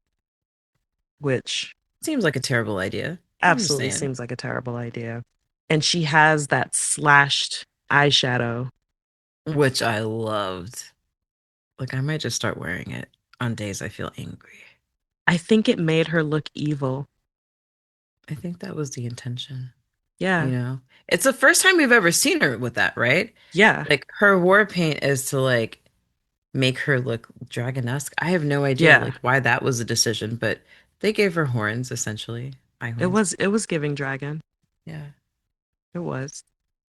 which Seems like a terrible idea. I'm just absolutely saying. seems like a terrible idea. And she has that slashed eyeshadow. Which I loved. Like, I might just start wearing it on days I feel angry. I think it made her look evil. I think that was the intention, you Yeah. know? It's the first time we've ever seen her with that, right? Yeah. Like, her war paint is to, like, make her look dragon-esque. I have no idea, Yeah. like, why that was a decision, but they gave her horns, essentially. Eye It horns. was it was giving dragon. Yeah. It was.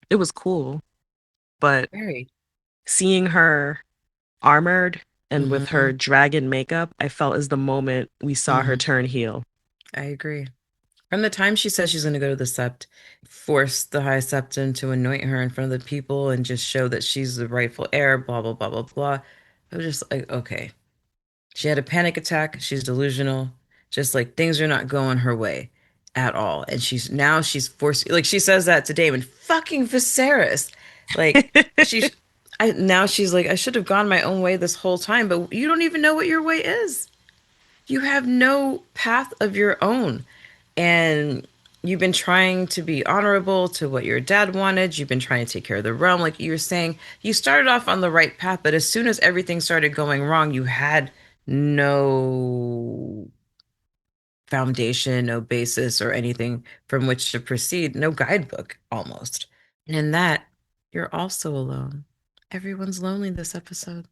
It was cool, but Very. seeing her armored and with her Hmm. dragon makeup, I felt is the moment we saw her Hmm. turn heel. I agree. From the time she says she's going to go to the sept, force the High Septon to anoint her in front of the people and just show that she's the rightful heir, blah, blah, blah, blah, blah. I was just like, okay. She had a panic attack. She's delusional. Just like things are not going her way at all. And she's forced, like she says that to Damon, fucking Viserys. Like she's, now she's like, I should have gone my own way this whole time, but you don't even know what your way is. You have no path of your own. And you've been trying to be honorable to what your dad wanted. You've been trying to take care of the realm. Like you were saying, you started off on the right path, but as soon as everything started going wrong, you had no foundation, no basis, or anything from which to proceed, no guidebook almost. And in that, you're also alone. Everyone's lonely this episode.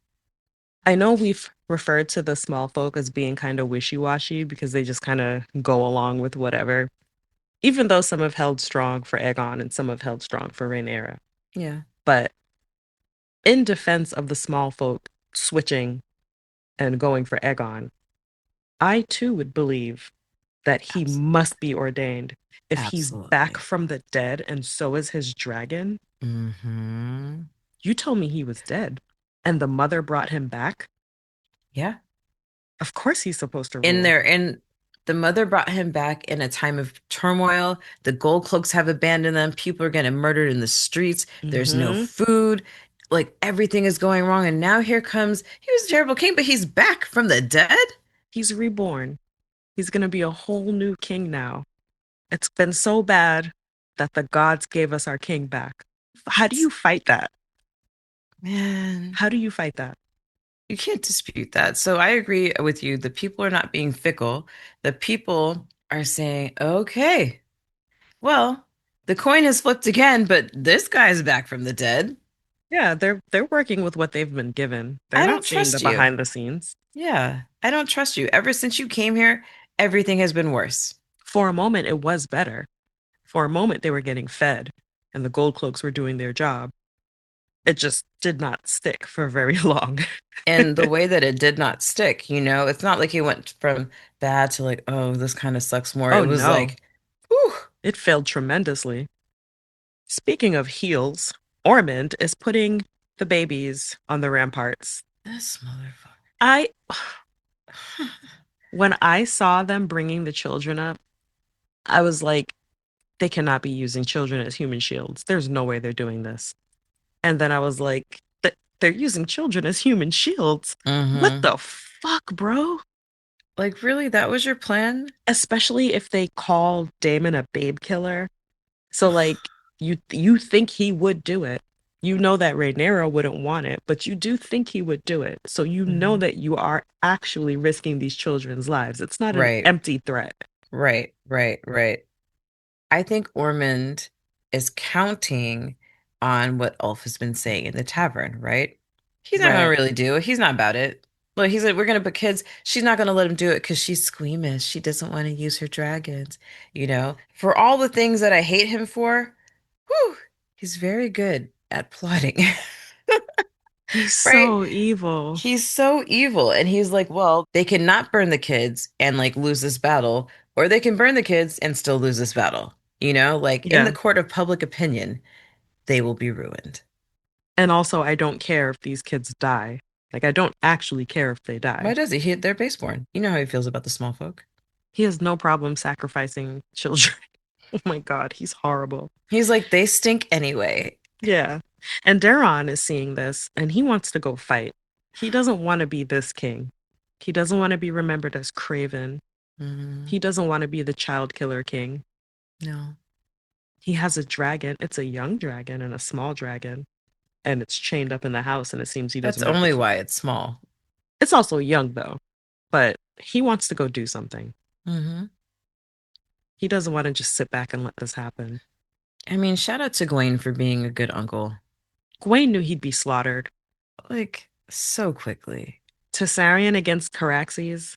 I know we've referred to the small folk as being kind of wishy-washy because they just kind of go along with whatever, even though some have held strong for Aegon and some have held strong for Rhaenyra. Yeah, But in defense of the small folk switching and going for Aegon, I too would believe that he abs must be ordained. If he's back absolutely. from the dead and so is his dragon, Hmm. you told me he was dead and the mother brought him back. Yeah. Of course he's supposed to In rule. there, and the mother brought him back in a time of turmoil. The gold cloaks have abandoned them. People are getting murdered in the streets. There's no Mm-hmm. food. like everything is going wrong. And now here comes, he was a terrible king, but he's back from the dead. He's reborn. He's going to be a whole new king now. It's been so bad that the gods gave us our king back. How do you fight that? Man, How do you fight that? you can't dispute that. So I agree with you. The people are not being fickle. The people are saying, okay, well, the coin has flipped again, but this guy's back from the dead. Yeah, they're working with what they've been given. They're I not don't seeing the trust you. behind the scenes. Yeah, I don't trust you. Ever since you came here, everything has been worse. For a moment, it was better. For a moment, they were getting fed, and the gold cloaks were doing their job. It just did not stick for very long. And the way that it did not stick, it's not like it went from bad to like, oh, this kind of sucks more. Oh It was no, like, whew, it failed tremendously. Speaking of heels, Ormond is putting the babies on the ramparts. this motherfucker. I, when I saw them bringing the children up, I was like, they cannot be using children as human shields. There's no way they're doing this. And then I was like, they're using children as human shields. What Mm-hmm. the fuck, bro? Like, really, that was your plan? Especially if they call Damon a babe killer. So like you think he would do it. You know that Rhaenyra wouldn't want it, but you do think he would do it. So you know Mhm. that you are actually risking these children's lives. It's not an Right, empty threat. right, right, right. I think Ormond is counting on what Ulf has been saying in the tavern, right? He's not going to Right. really do it. He's not about it. Look, he's like, we're going to put kids. She's not going to let him do it because she's squeamish. She doesn't want to use her dragons, For all the things that I hate him for, whew, he's very good at plotting, He's right? so evil. He's so evil. And he's like, well, they cannot burn the kids and like lose this battle, or they can burn the kids and still lose this battle. Like in the Yeah. court of public opinion, they will be ruined. And also I don't care if these kids die. Like I don't actually care if they Why die. does he? They're baseborn. You know how he feels about the small folk. He has no problem sacrificing children. Oh my God, he's horrible. He's like, they stink anyway. Yeah. And Daron is seeing this and he wants to go fight. He doesn't want to be this king. He doesn't want to be remembered as Craven. Mm, He doesn't want to be the child killer king. no, He has a dragon. It's a young dragon and a small dragon. And it's chained up in the house and it seems he that's doesn't have to only keep. why it's small. It's also young though, but he wants to go do something. Hmm. He doesn't want to just sit back and let this happen. I mean, shout out to Gwen for being a good uncle. Gwaine knew he'd be slaughtered. Like, so quickly. Tessarion against Caraxes?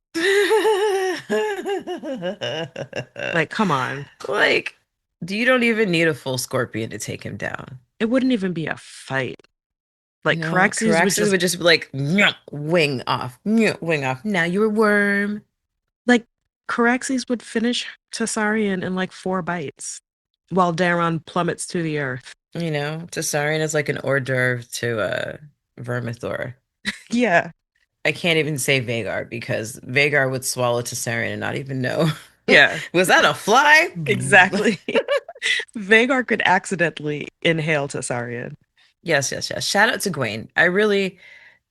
Like, come on. Like, you don't even need a full scorpion to take him down. It wouldn't even be a fight. Like, Caraxes would Caraxes just, would just be like, "Nyah, wing off, nyah, wing off. Now you're a worm. like, Caraxes would finish Tessarion in like 4 bites while Daron plummets to the earth. Tessarion is like an hors d'oeuvre to Vermithor. Yeah, I can't even say Vagar because Vagar would swallow Tessarion and not even know. yeah, Was that a fly? exactly. Vagar could accidentally inhale Tessarion. Yes, yes, yes. Shout out to Gwaine.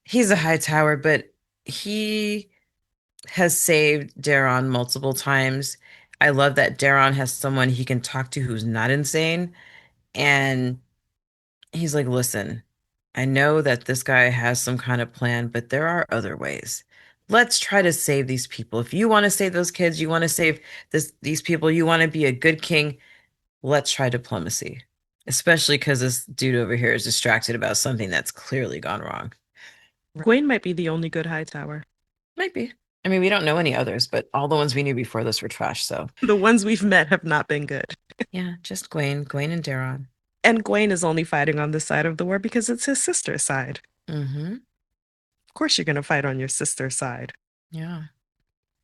He's a high tower, but he has saved Daron multiple times. I love that Daron has someone he can talk to who's not insane. And he's like, listen, I know that this guy has some kind of plan, but there are other ways. Let's try to save these people. If you want to save those kids, you want to save these people, you want to be a good king, let's try diplomacy. Especially because this dude over here is distracted about something that's clearly gone wrong. Gwaine might be the only good high tower. Might be. I mean, we don't know any others, but all the ones we knew before this were trash. So The ones we've met have not been good. yeah, just Gwaine and Daron. And Gwaine is only fighting on this side of the war because it's his sister's side. Mm-hmm. Of course, you're going to fight on your sister's side. Yeah.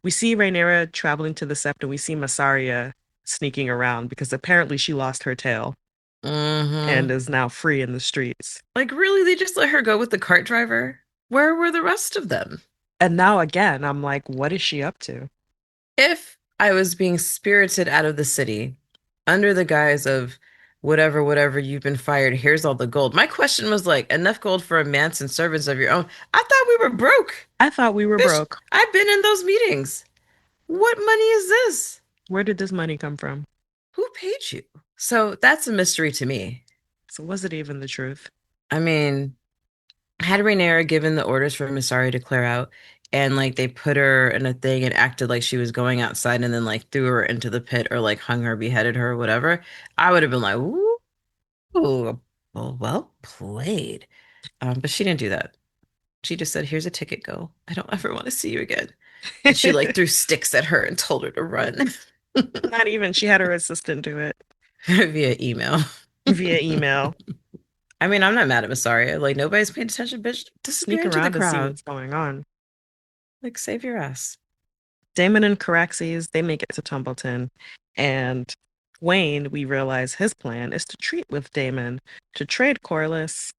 We see Rhaenyra traveling to the Sept, and we see Massaria sneaking around because apparently she lost her tail and Mm-hmm. is now free in the streets. Like, really, they just let her go with the cart driver? Where were the rest of them? And now again, I'm like, what is she up to? If I was being spirited out of the city under the guise of whatever, you've been fired. Here's all the gold. My question was like, enough gold for a manse and servants of your own. I thought we were broke. I thought we were Bitch, broke. I've been in those meetings. What money is this? Where did this money come from? Who paid you? So that's a mystery to me. So was it even the truth? I mean, had Rhaenyra given the orders for Misari to clear out, and like they put her in a thing and acted like she was going outside and then like threw her into the pit or like hung her, beheaded her, or whatever, I would have been like, ooh, well played. But she didn't do that. She just said, here's a ticket, go. I don't ever want to see you again. And she like threw sticks at her and told her to run Not even. She had her assistant do it via email. via email. I mean, I'm not mad at Missaria. Like, nobody's paying attention, bitch. Disappear Sneak into the around to see crowd. what's going on. Like, save your ass. Damon and Caraxes, they make it to Tumbleton. And Wayne, we realize his plan is to treat with Damon to trade Corlys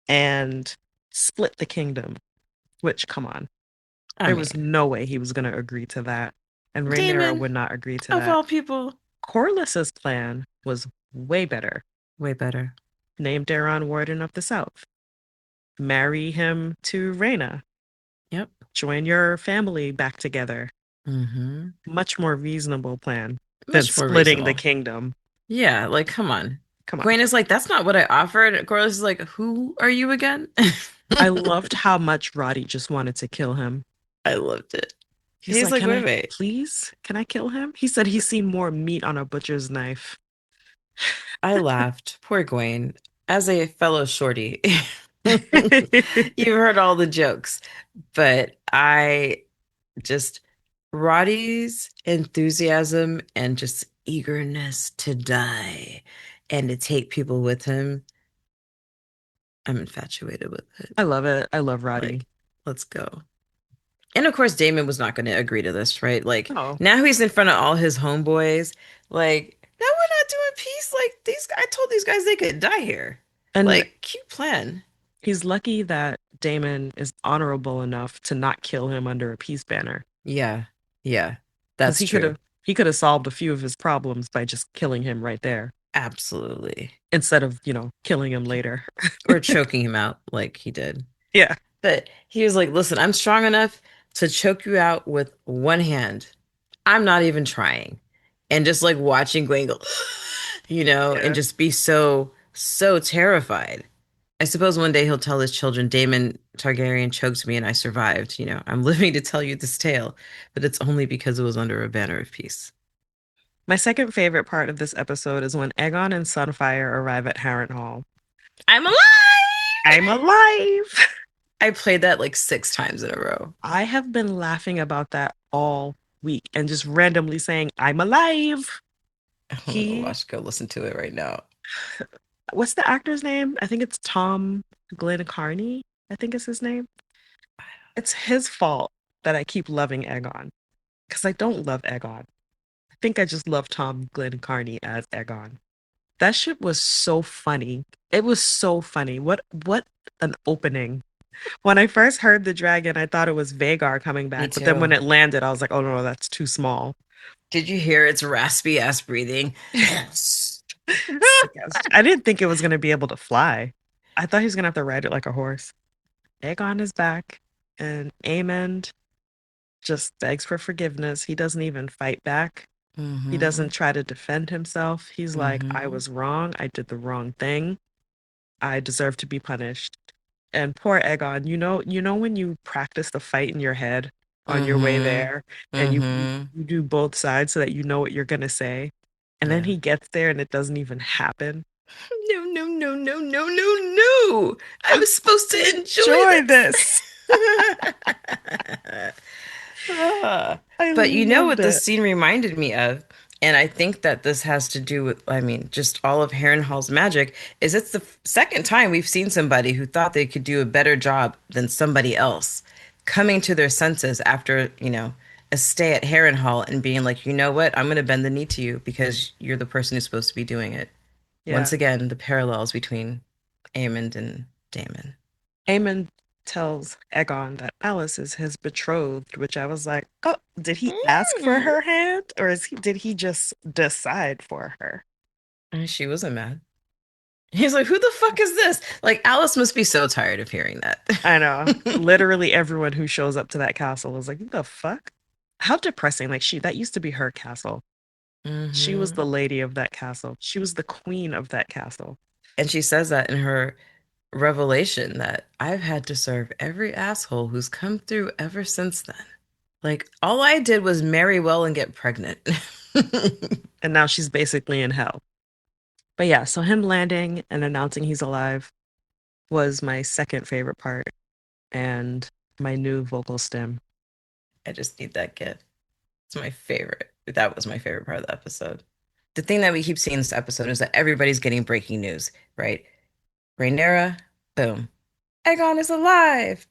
and split the kingdom. Which, come on. I There mean, was no way he was going to agree to that. And Rhaenyra Damon, would not agree to of that. all people, Corlys's plan was way better. way better. Name Daron Warden of the South. Marry him to Rhaena. Yep. Join your family back together. Mm-hmm. Much more reasonable plan than Much more splitting the reasonable. kingdom. Yeah, like, come on. Come on. Gwen is like, that's not what I offered. Corliss is like, who are you again? I loved how much Roddy just wanted to kill him. I loved it. He's He's like, like, can I wait. please? Can I kill him? He said he's seen more meat on a butcher's knife. I laughed. Poor Gwen. As a fellow shorty, you've heard all the jokes, but I just Roddy's enthusiasm and just eagerness to die and to take people with him. I'm infatuated with it. I love it. I love Roddy. Like, let's go. And of course, Damon was not going to agree to this, right? Like, Oh, now he's in front of all his homeboys. Like, no, we're not doing peace. Like, I told these guys they could die here. and Like, cute plan. he's lucky that Damon is honorable enough to not kill him under a peace banner. Yeah, yeah, Because that's true. he could have solved a few of his problems by just killing him right there Absolutely. instead of, killing him later. Or choking him out like he did. Yeah. But he was like, listen, I'm strong enough to choke you out with one hand. I'm not even trying. And just like watching Gwen go, and Yeah. just be so terrified. I suppose one day he'll tell his children, Daemon Targaryen choked me and I survived. I'm living to tell you this tale, but it's only because it was under a banner of peace. My second favorite part of this episode is when Aegon and Sunfire arrive at Harrenhal. I'm alive! I'm alive! I played that like 6 times in a row. I have been laughing about that all week and just randomly saying, I'm alive. I'm gonna He, watch, go listen to it right now. what's the actor's name? I think it's Tom Glencarney. I think is his name. It's his fault that I keep loving Aegon because I don't love Aegon. I think I just love Tom Glencarney as Aegon. That shit was so funny. It was so funny. What an opening. When I first heard the dragon, I thought it was Vagar coming Me back, but then when too. it landed, I was like, oh no, that's too small. Did you hear its raspy ass breathing? Yes. Sick ass. I didn't think it was gonna be able to fly. I thought he was gonna have to ride it like a horse. Aegon is back, and Aemond just begs for forgiveness. He doesn't even fight back. He Mm-hmm. doesn't try to defend himself. He's like, I Mm-hmm. was wrong. I did the wrong thing. I deserve to be punished. And poor Aegon, you know when you practice the fight in your head on your way Mm-hmm. there and Mm-hmm. you do both sides so that you know what you're gonna say. And then Yeah. he gets there and it doesn't even happen. No, no, no, no, no, no, no. I was supposed to enjoy Enjoy this. this. Ah. I But you know loved what this it. scene reminded me of? And I think that this has to do with, I mean, just all of Harrenhal's magic, is it's the second time we've seen somebody who thought they could do a better job than somebody else coming to their senses after, a stay at Harrenhal and being like, you know what? I'm going to bend the knee to you because you're the person who's supposed to be doing it. Yeah. Once again, the parallels between Aemond and Daemon. Aemon tells Aegon that Alice is his betrothed, which I was like, oh, did he ask for Mm. her hand? Or did he just decide for her? And she wasn't mad. He's like, who the fuck is this? Like, Alice must be so tired of hearing that. I know. Literally everyone who shows up to that castle is like, what the fuck? How depressing. Like that used to be her castle. She was Hmm. the lady of that castle. She was the queen of that castle. And she says that in her revelation that I've had to serve every asshole who's come through ever since then. Like, all I did was marry well and get pregnant. And now she's basically in hell. But yeah, so him landing and announcing he's alive was my second favorite part and my new vocal stem. I just need that gift. It's my favorite. That was my favorite part of the episode. The thing that we keep seeing in this episode is that everybody's getting breaking news, right? Rhaenyra, boom. Aegon is alive.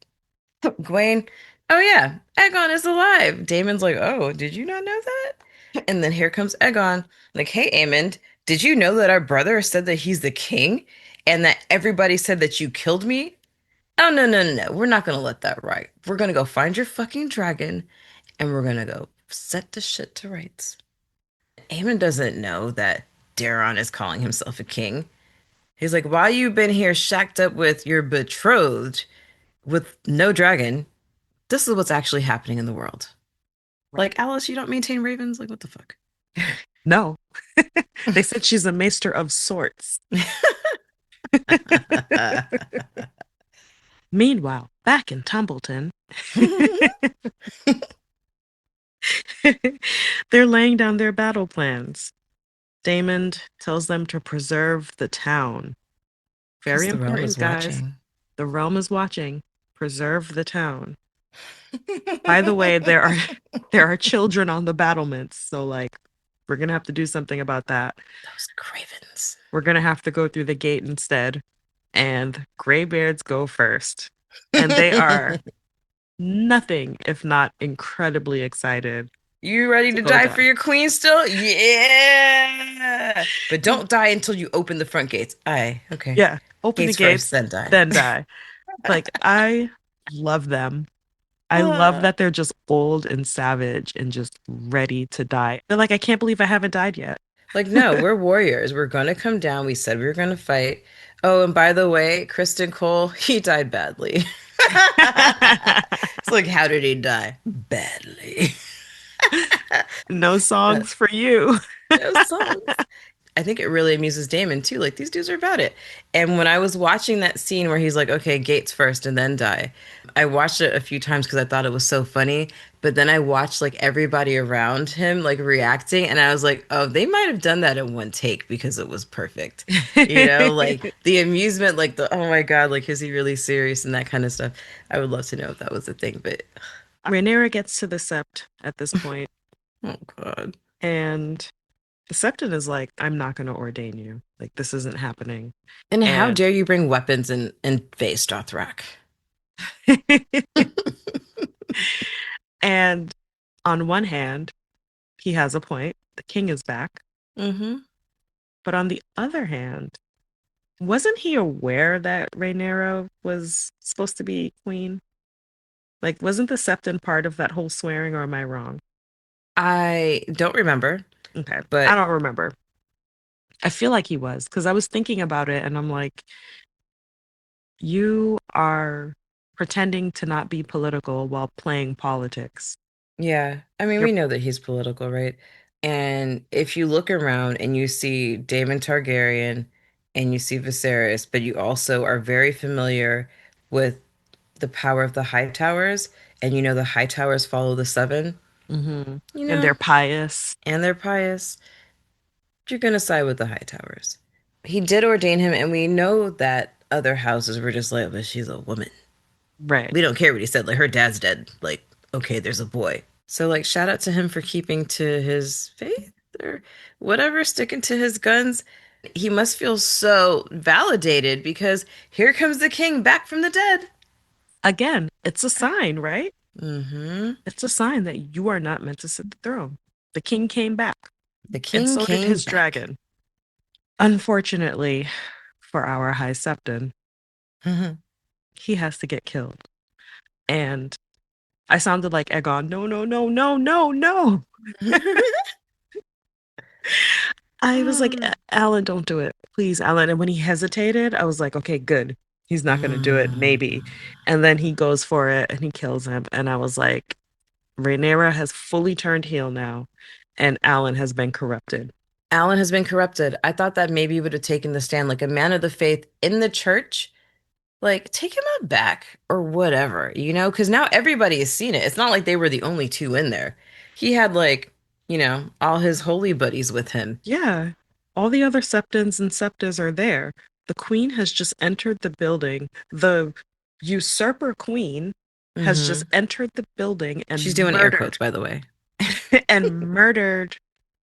Gwen, oh yeah, Aegon is alive. Damon's like, oh, did you not know that? And then here comes Aegon, like, hey, Aemond, did you know that our brother said that he's the king and that everybody said that you killed me? Oh, no, no, no, no. We're not going to let that ride. We're going to go find your fucking dragon and we're going to go set the shit to rights. Aemond doesn't know that Daron is calling himself a king. He's like, while you've been here shacked up with your betrothed with no dragon, this is what's actually happening in the world. Right. Like, Alice, you don't maintain ravens? Like, what the fuck? No. They said she's a maester of sorts. Meanwhile, back in Tumbleton, they're laying down their battle plans. Daemon tells them to preserve the town. Because Very the realm important, is guys. watching. The realm is watching. Preserve the town. By the way, there are children on the battlements, so like we're gonna have to do something about that. Those cravens. We're gonna have to go through the gate instead, and graybeards go first, and they are nothing if not incredibly excited You ready to to go die for down. your queen still? Yeah. But don't die until you open the front gates. Aye, okay. Yeah, open the Gates first, gates, then die. then die. Like I love them. I love Uh, that they're just old and savage and just ready to die. They're like, I can't believe I haven't died yet. like, no, we're warriors. We're gonna come down. We said we were gonna fight. Oh, and by the way, Kristen Cole, he died badly. It's like, how did he die? Badly. No But songs for you. no songs. I think it really amuses Damon too. Like these dudes are about it. And when I was watching that scene where he's like, okay, Gates first and then die, I watched it a few times because I thought it was so funny. But then I watched like everybody around him like reacting, and I was like, oh, they might have done that in one take because it was perfect. You know, like the amusement, like the oh my God, like is he really serious and that kind of stuff. I would love to know if that was a thing, but Rhaenyra gets to the Sept at this point, oh God. and the Septon is like, I'm not going to ordain you. Like, this isn't happening. And how And dare you bring weapons and face Dothrak? and on one hand, he has a point. The king is back. Mm-hmm. But on the other hand, wasn't he aware that Rhaenyra was supposed to be queen? Like, wasn't the Septon part of that whole swearing, or am I wrong? I don't remember, Okay. I but don't remember. I feel like he was because I was thinking about it and I'm like, you are pretending to not be political while playing politics. yeah, I mean, You're we know that he's political, right? And if you look around and you see Daemon Targaryen and you see Viserys, but you also are very familiar with the power of the High Towers, and you know the High Towers follow the Seven, hmm you and they're know, pious. and they're pious, you're gonna side with the High Towers. He did ordain him, and we know that other houses were just like, but she's a woman. Right. We don't care what he said. Like her dad's dead. Like, okay, there's a boy. So like shout out to him for keeping to his faith or whatever, sticking to his guns. He must feel so validated because here comes the king back from the dead. Again, it's a sign, right? Mm-hmm. It's a sign that you are not meant to sit the throne. The king came back, The and king so did came his back. dragon. Unfortunately for our High Septon, he has to get killed. And I sounded like Egon, no, no, no, no, no, no. I was like, Alan, don't do it. Please, Alan. And when he hesitated, I was like, okay, good. He's not going to do it, Mm. maybe. And then he goes for it and he kills him. And I was like, Rhaenyra has fully turned heel now, and Alan has been corrupted. Alan has been corrupted. I thought that maybe he would have taken the stand like a man of the faith in the church. Like, take him out back or whatever, because now everybody has seen it. It's not like they were the only two in there. He had, like, all his holy buddies with him. Yeah, all the other septons and septas are there. The queen has just entered the building. The usurper queen has just Hmm. entered the building She's and doing air murdered quotes, by the way. and murdered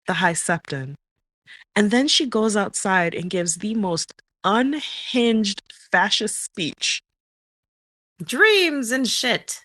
the high septon. And then she goes outside and gives the most unhinged fascist speech. Dreams and shit.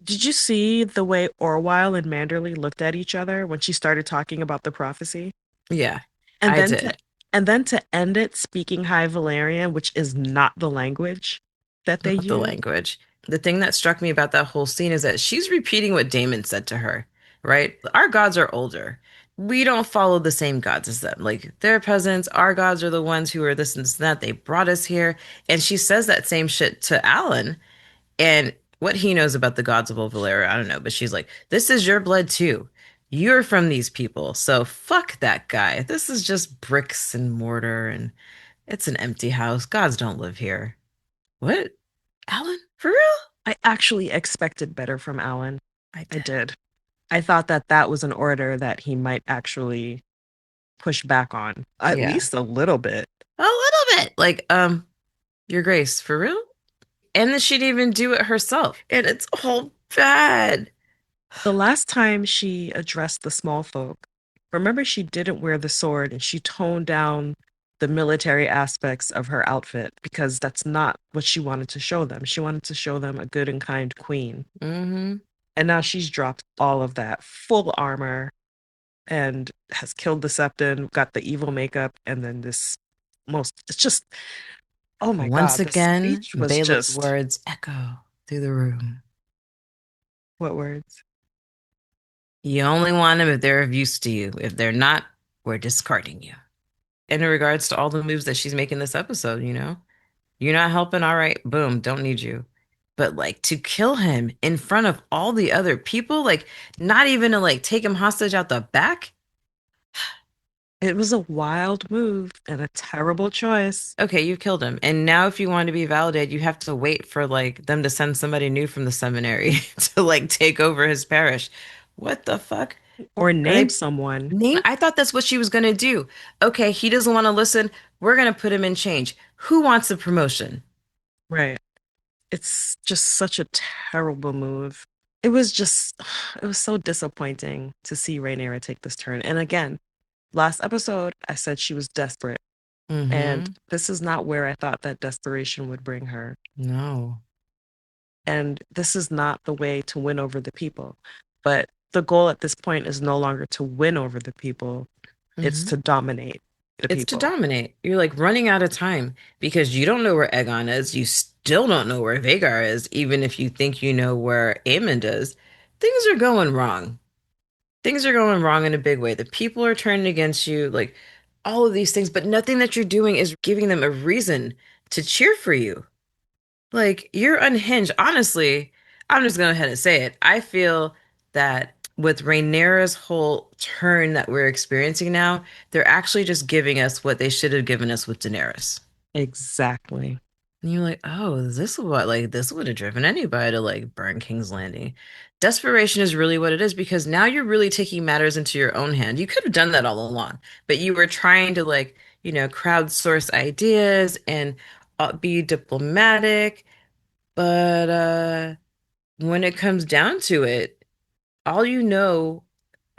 Did you see the way Orwell and Manderley looked at each other when she started talking about the prophecy? Yeah, And I then to did. and then to end it speaking High Valerian, which is not the language that they Not the use. language. The thing that struck me about that whole scene is that she's repeating what Damon said to her, right? Our gods are older. We don't follow the same gods as them. Like, they're peasants. Our gods are the ones who are this and that. They brought us here. And she says that same shit to Alan. And what he knows about the gods of Old Valyria, I don't know. But she's like, this is your blood too. You're from these people. So fuck that guy. This is just bricks and mortar, and it's an empty house. Gods don't live here. What? Alan? For real? I actually expected better from Alan. I I did. did. I thought that that was an order that he might actually push back on, at Yeah. least a little bit. A little bit. Like, Your Grace, for real? And then she'd even do it herself. And it's all bad. The last time she addressed the small folk, remember she didn't wear the sword and she toned down the military aspects of her outfit because that's not what she wanted to show them. She wanted to show them a good and kind queen. Hmm. And now she's dropped all of that full armor and has killed the Septon, got the evil makeup, and then it's just, oh my Once God, the again, speech was Baeliff's just, words echo through the room. what words? You only want them if they're of use to you. If they're not, we're discarding you. In regards to all the moves that she's making this episode, you're not helping. All right, boom, don't need you. But like to kill him in front of all the other people, like not even to like take him hostage out the back. It was a wild move and a terrible choice. Okay, you killed him. And now if you want to be validated, you have to wait for like them to send somebody new from the seminary to like take over his parish. What the fuck? Or Are name they someone. name? I thought that's what she was gonna do. Okay, he doesn't want to listen. We're gonna put him in change. Who wants the promotion? Right. It's just such a terrible move. It was just, it was so disappointing to see Rhaenyra take this turn. And again, last episode, I said she was desperate. And Mm-hmm. this is not where I thought that desperation would bring her. No. And this is not the way to win over the people. But the goal at this point is no longer to win over the people, it's Mm-hmm. to dominate the It's to people. dominate. You're like running out of time because you don't know where Aegon is. You still don't know where Vhagar is, even if you think you know where Aemond is. Things are going wrong. Things are going wrong in a big way. The people are turning against you, like all of these things, but nothing that you're doing is giving them a reason to cheer for you. Like you're unhinged. Honestly, I'm just going to go ahead and say it. I feel that with Rhaenyra's whole turn that we're experiencing now, they're actually just giving us what they should have given us with Daenerys. Exactly. And you're like, oh, this is what like this would have driven anybody to like burn King's Landing. Desperation is really what it is because now you're really taking matters into your own hand. You could have done that all along, but you were trying to like, crowdsource ideas and be diplomatic. But when it comes down to it, all you know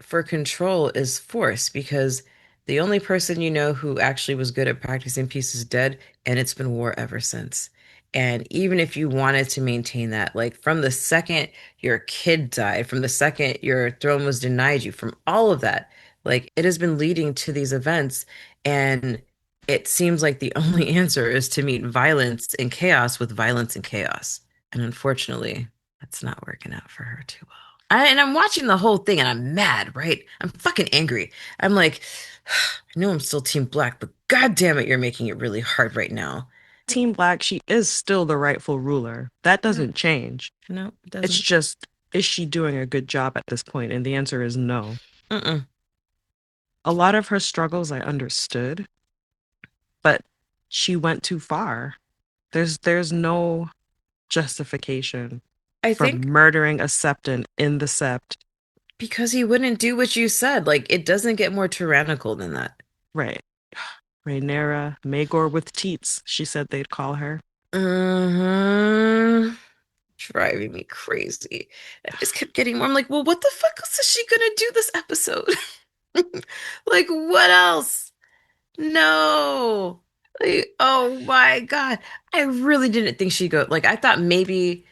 for control is force because the only person you know who actually was good at practicing peace is dead, and it's been war ever since. And even if you wanted to maintain that, like from the second your kid died, from the second your throne was denied you, from all of that, like it has been leading to these events. And it seems like the only answer is to meet violence and chaos with violence and chaos. And unfortunately, that's not working out for her too well. And I'm watching the whole thing and I'm mad, right? I'm fucking angry. I'm like, I know I'm still Team Black, but God damn it, you're making it really hard right now. Team Black, she is still the rightful ruler. That No, doesn't change. no, it It's doesn't. just, is she doing a good job at this point? And the answer is no. Mm-mm. A lot of her struggles I understood, but she went too far. There's no justification I for think murdering a septon in the sept. because he wouldn't do what you said. Like, it doesn't get more tyrannical than that. Right. Rhaenyra, Maegor with teats, she said they'd call her. Mm-hmm. Driving me crazy. I just kept getting more. I'm like, well, what the fuck else is she gonna do this episode? Like, what else? No. Like, oh my God. I really didn't think she'd go. Like, I thought maybe,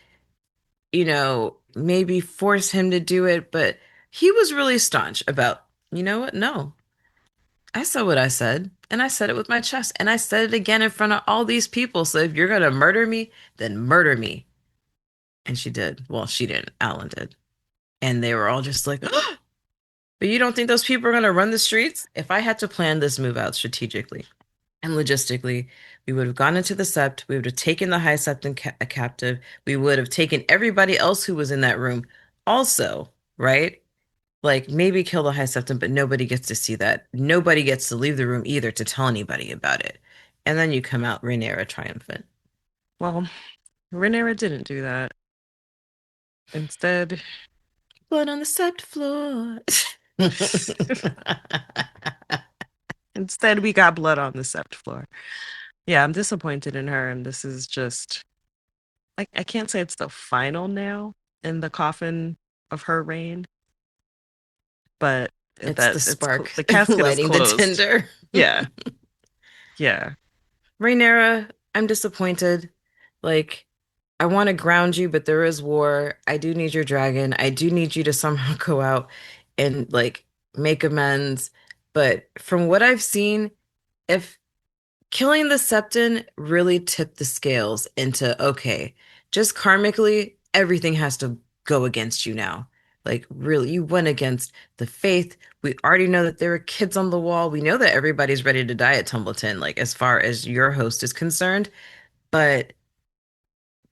maybe force him to do it, but he was really staunch about, you know what? No. I said what I said, and I said it with my chest, and I said it again in front of all these people. So if you're gonna murder me, then murder me. And she did. Well, she didn't. Alan did. And they were all just like, but you don't think those people are going to run the streets? If I had to plan this move out strategically and logistically, we would have gone into the sept. We would have taken the high septon captive. We would have taken everybody else who was in that room also, right? Like maybe kill the high septon, but nobody gets to see that. Nobody gets to leave the room either to tell anybody about it. And then you come out Rhaenyra triumphant. Well, Rhaenyra didn't do that. Instead, Blood on the sept floor. instead we got blood on the sept floor. Yeah, I'm disappointed in her, and this is just like I can't say it's the final nail in the coffin of her reign, but It's the it's spark the casket is lighting the closed. tinder. Yeah, yeah. Rhaenyra, I'm disappointed. Like, I want to ground you, but there is war. I do need your dragon. I do need you to somehow go out and like make amends. But from what I've seen, if killing the Septon really tipped the scales into okay, just karmically, everything has to go against you now. Like, really, you went against the faith. We already know that there are kids on the wall. We know that everybody's ready to die at Tumbleton, like, as far as your host is concerned. But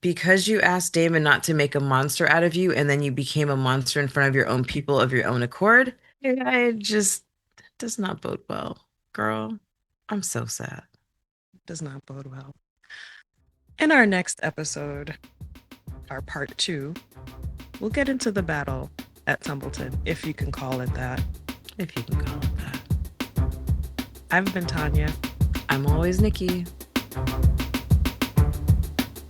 because you asked Damon not to make a monster out of you, and then you became a monster in front of your own people of your own accord, I just does not bode well, girl. I'm so sad. Does not bode well. In our next episode, our part 2, we'll get into the battle at Tumbleton, if you can call it that. If you can call it that. I've been Tanya. I'm always Nikki.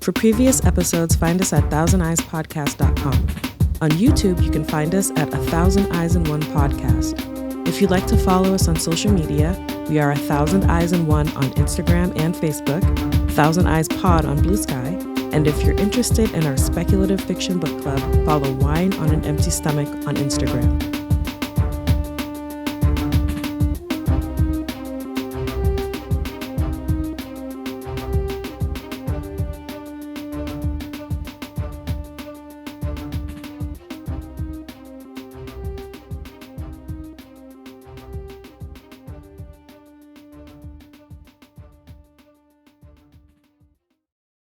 For previous episodes, find us at thousandeyespod.bsky.social. On YouTube, you can find us at 1,000 Eyes in One Podcast. If you'd like to follow us on social media, we are 1,000 Eyes in One on Instagram and Facebook, 1,000 Eyes Pod on Blue Sky, and if you're interested in our speculative fiction book club, follow Wine on an Empty Stomach on Instagram.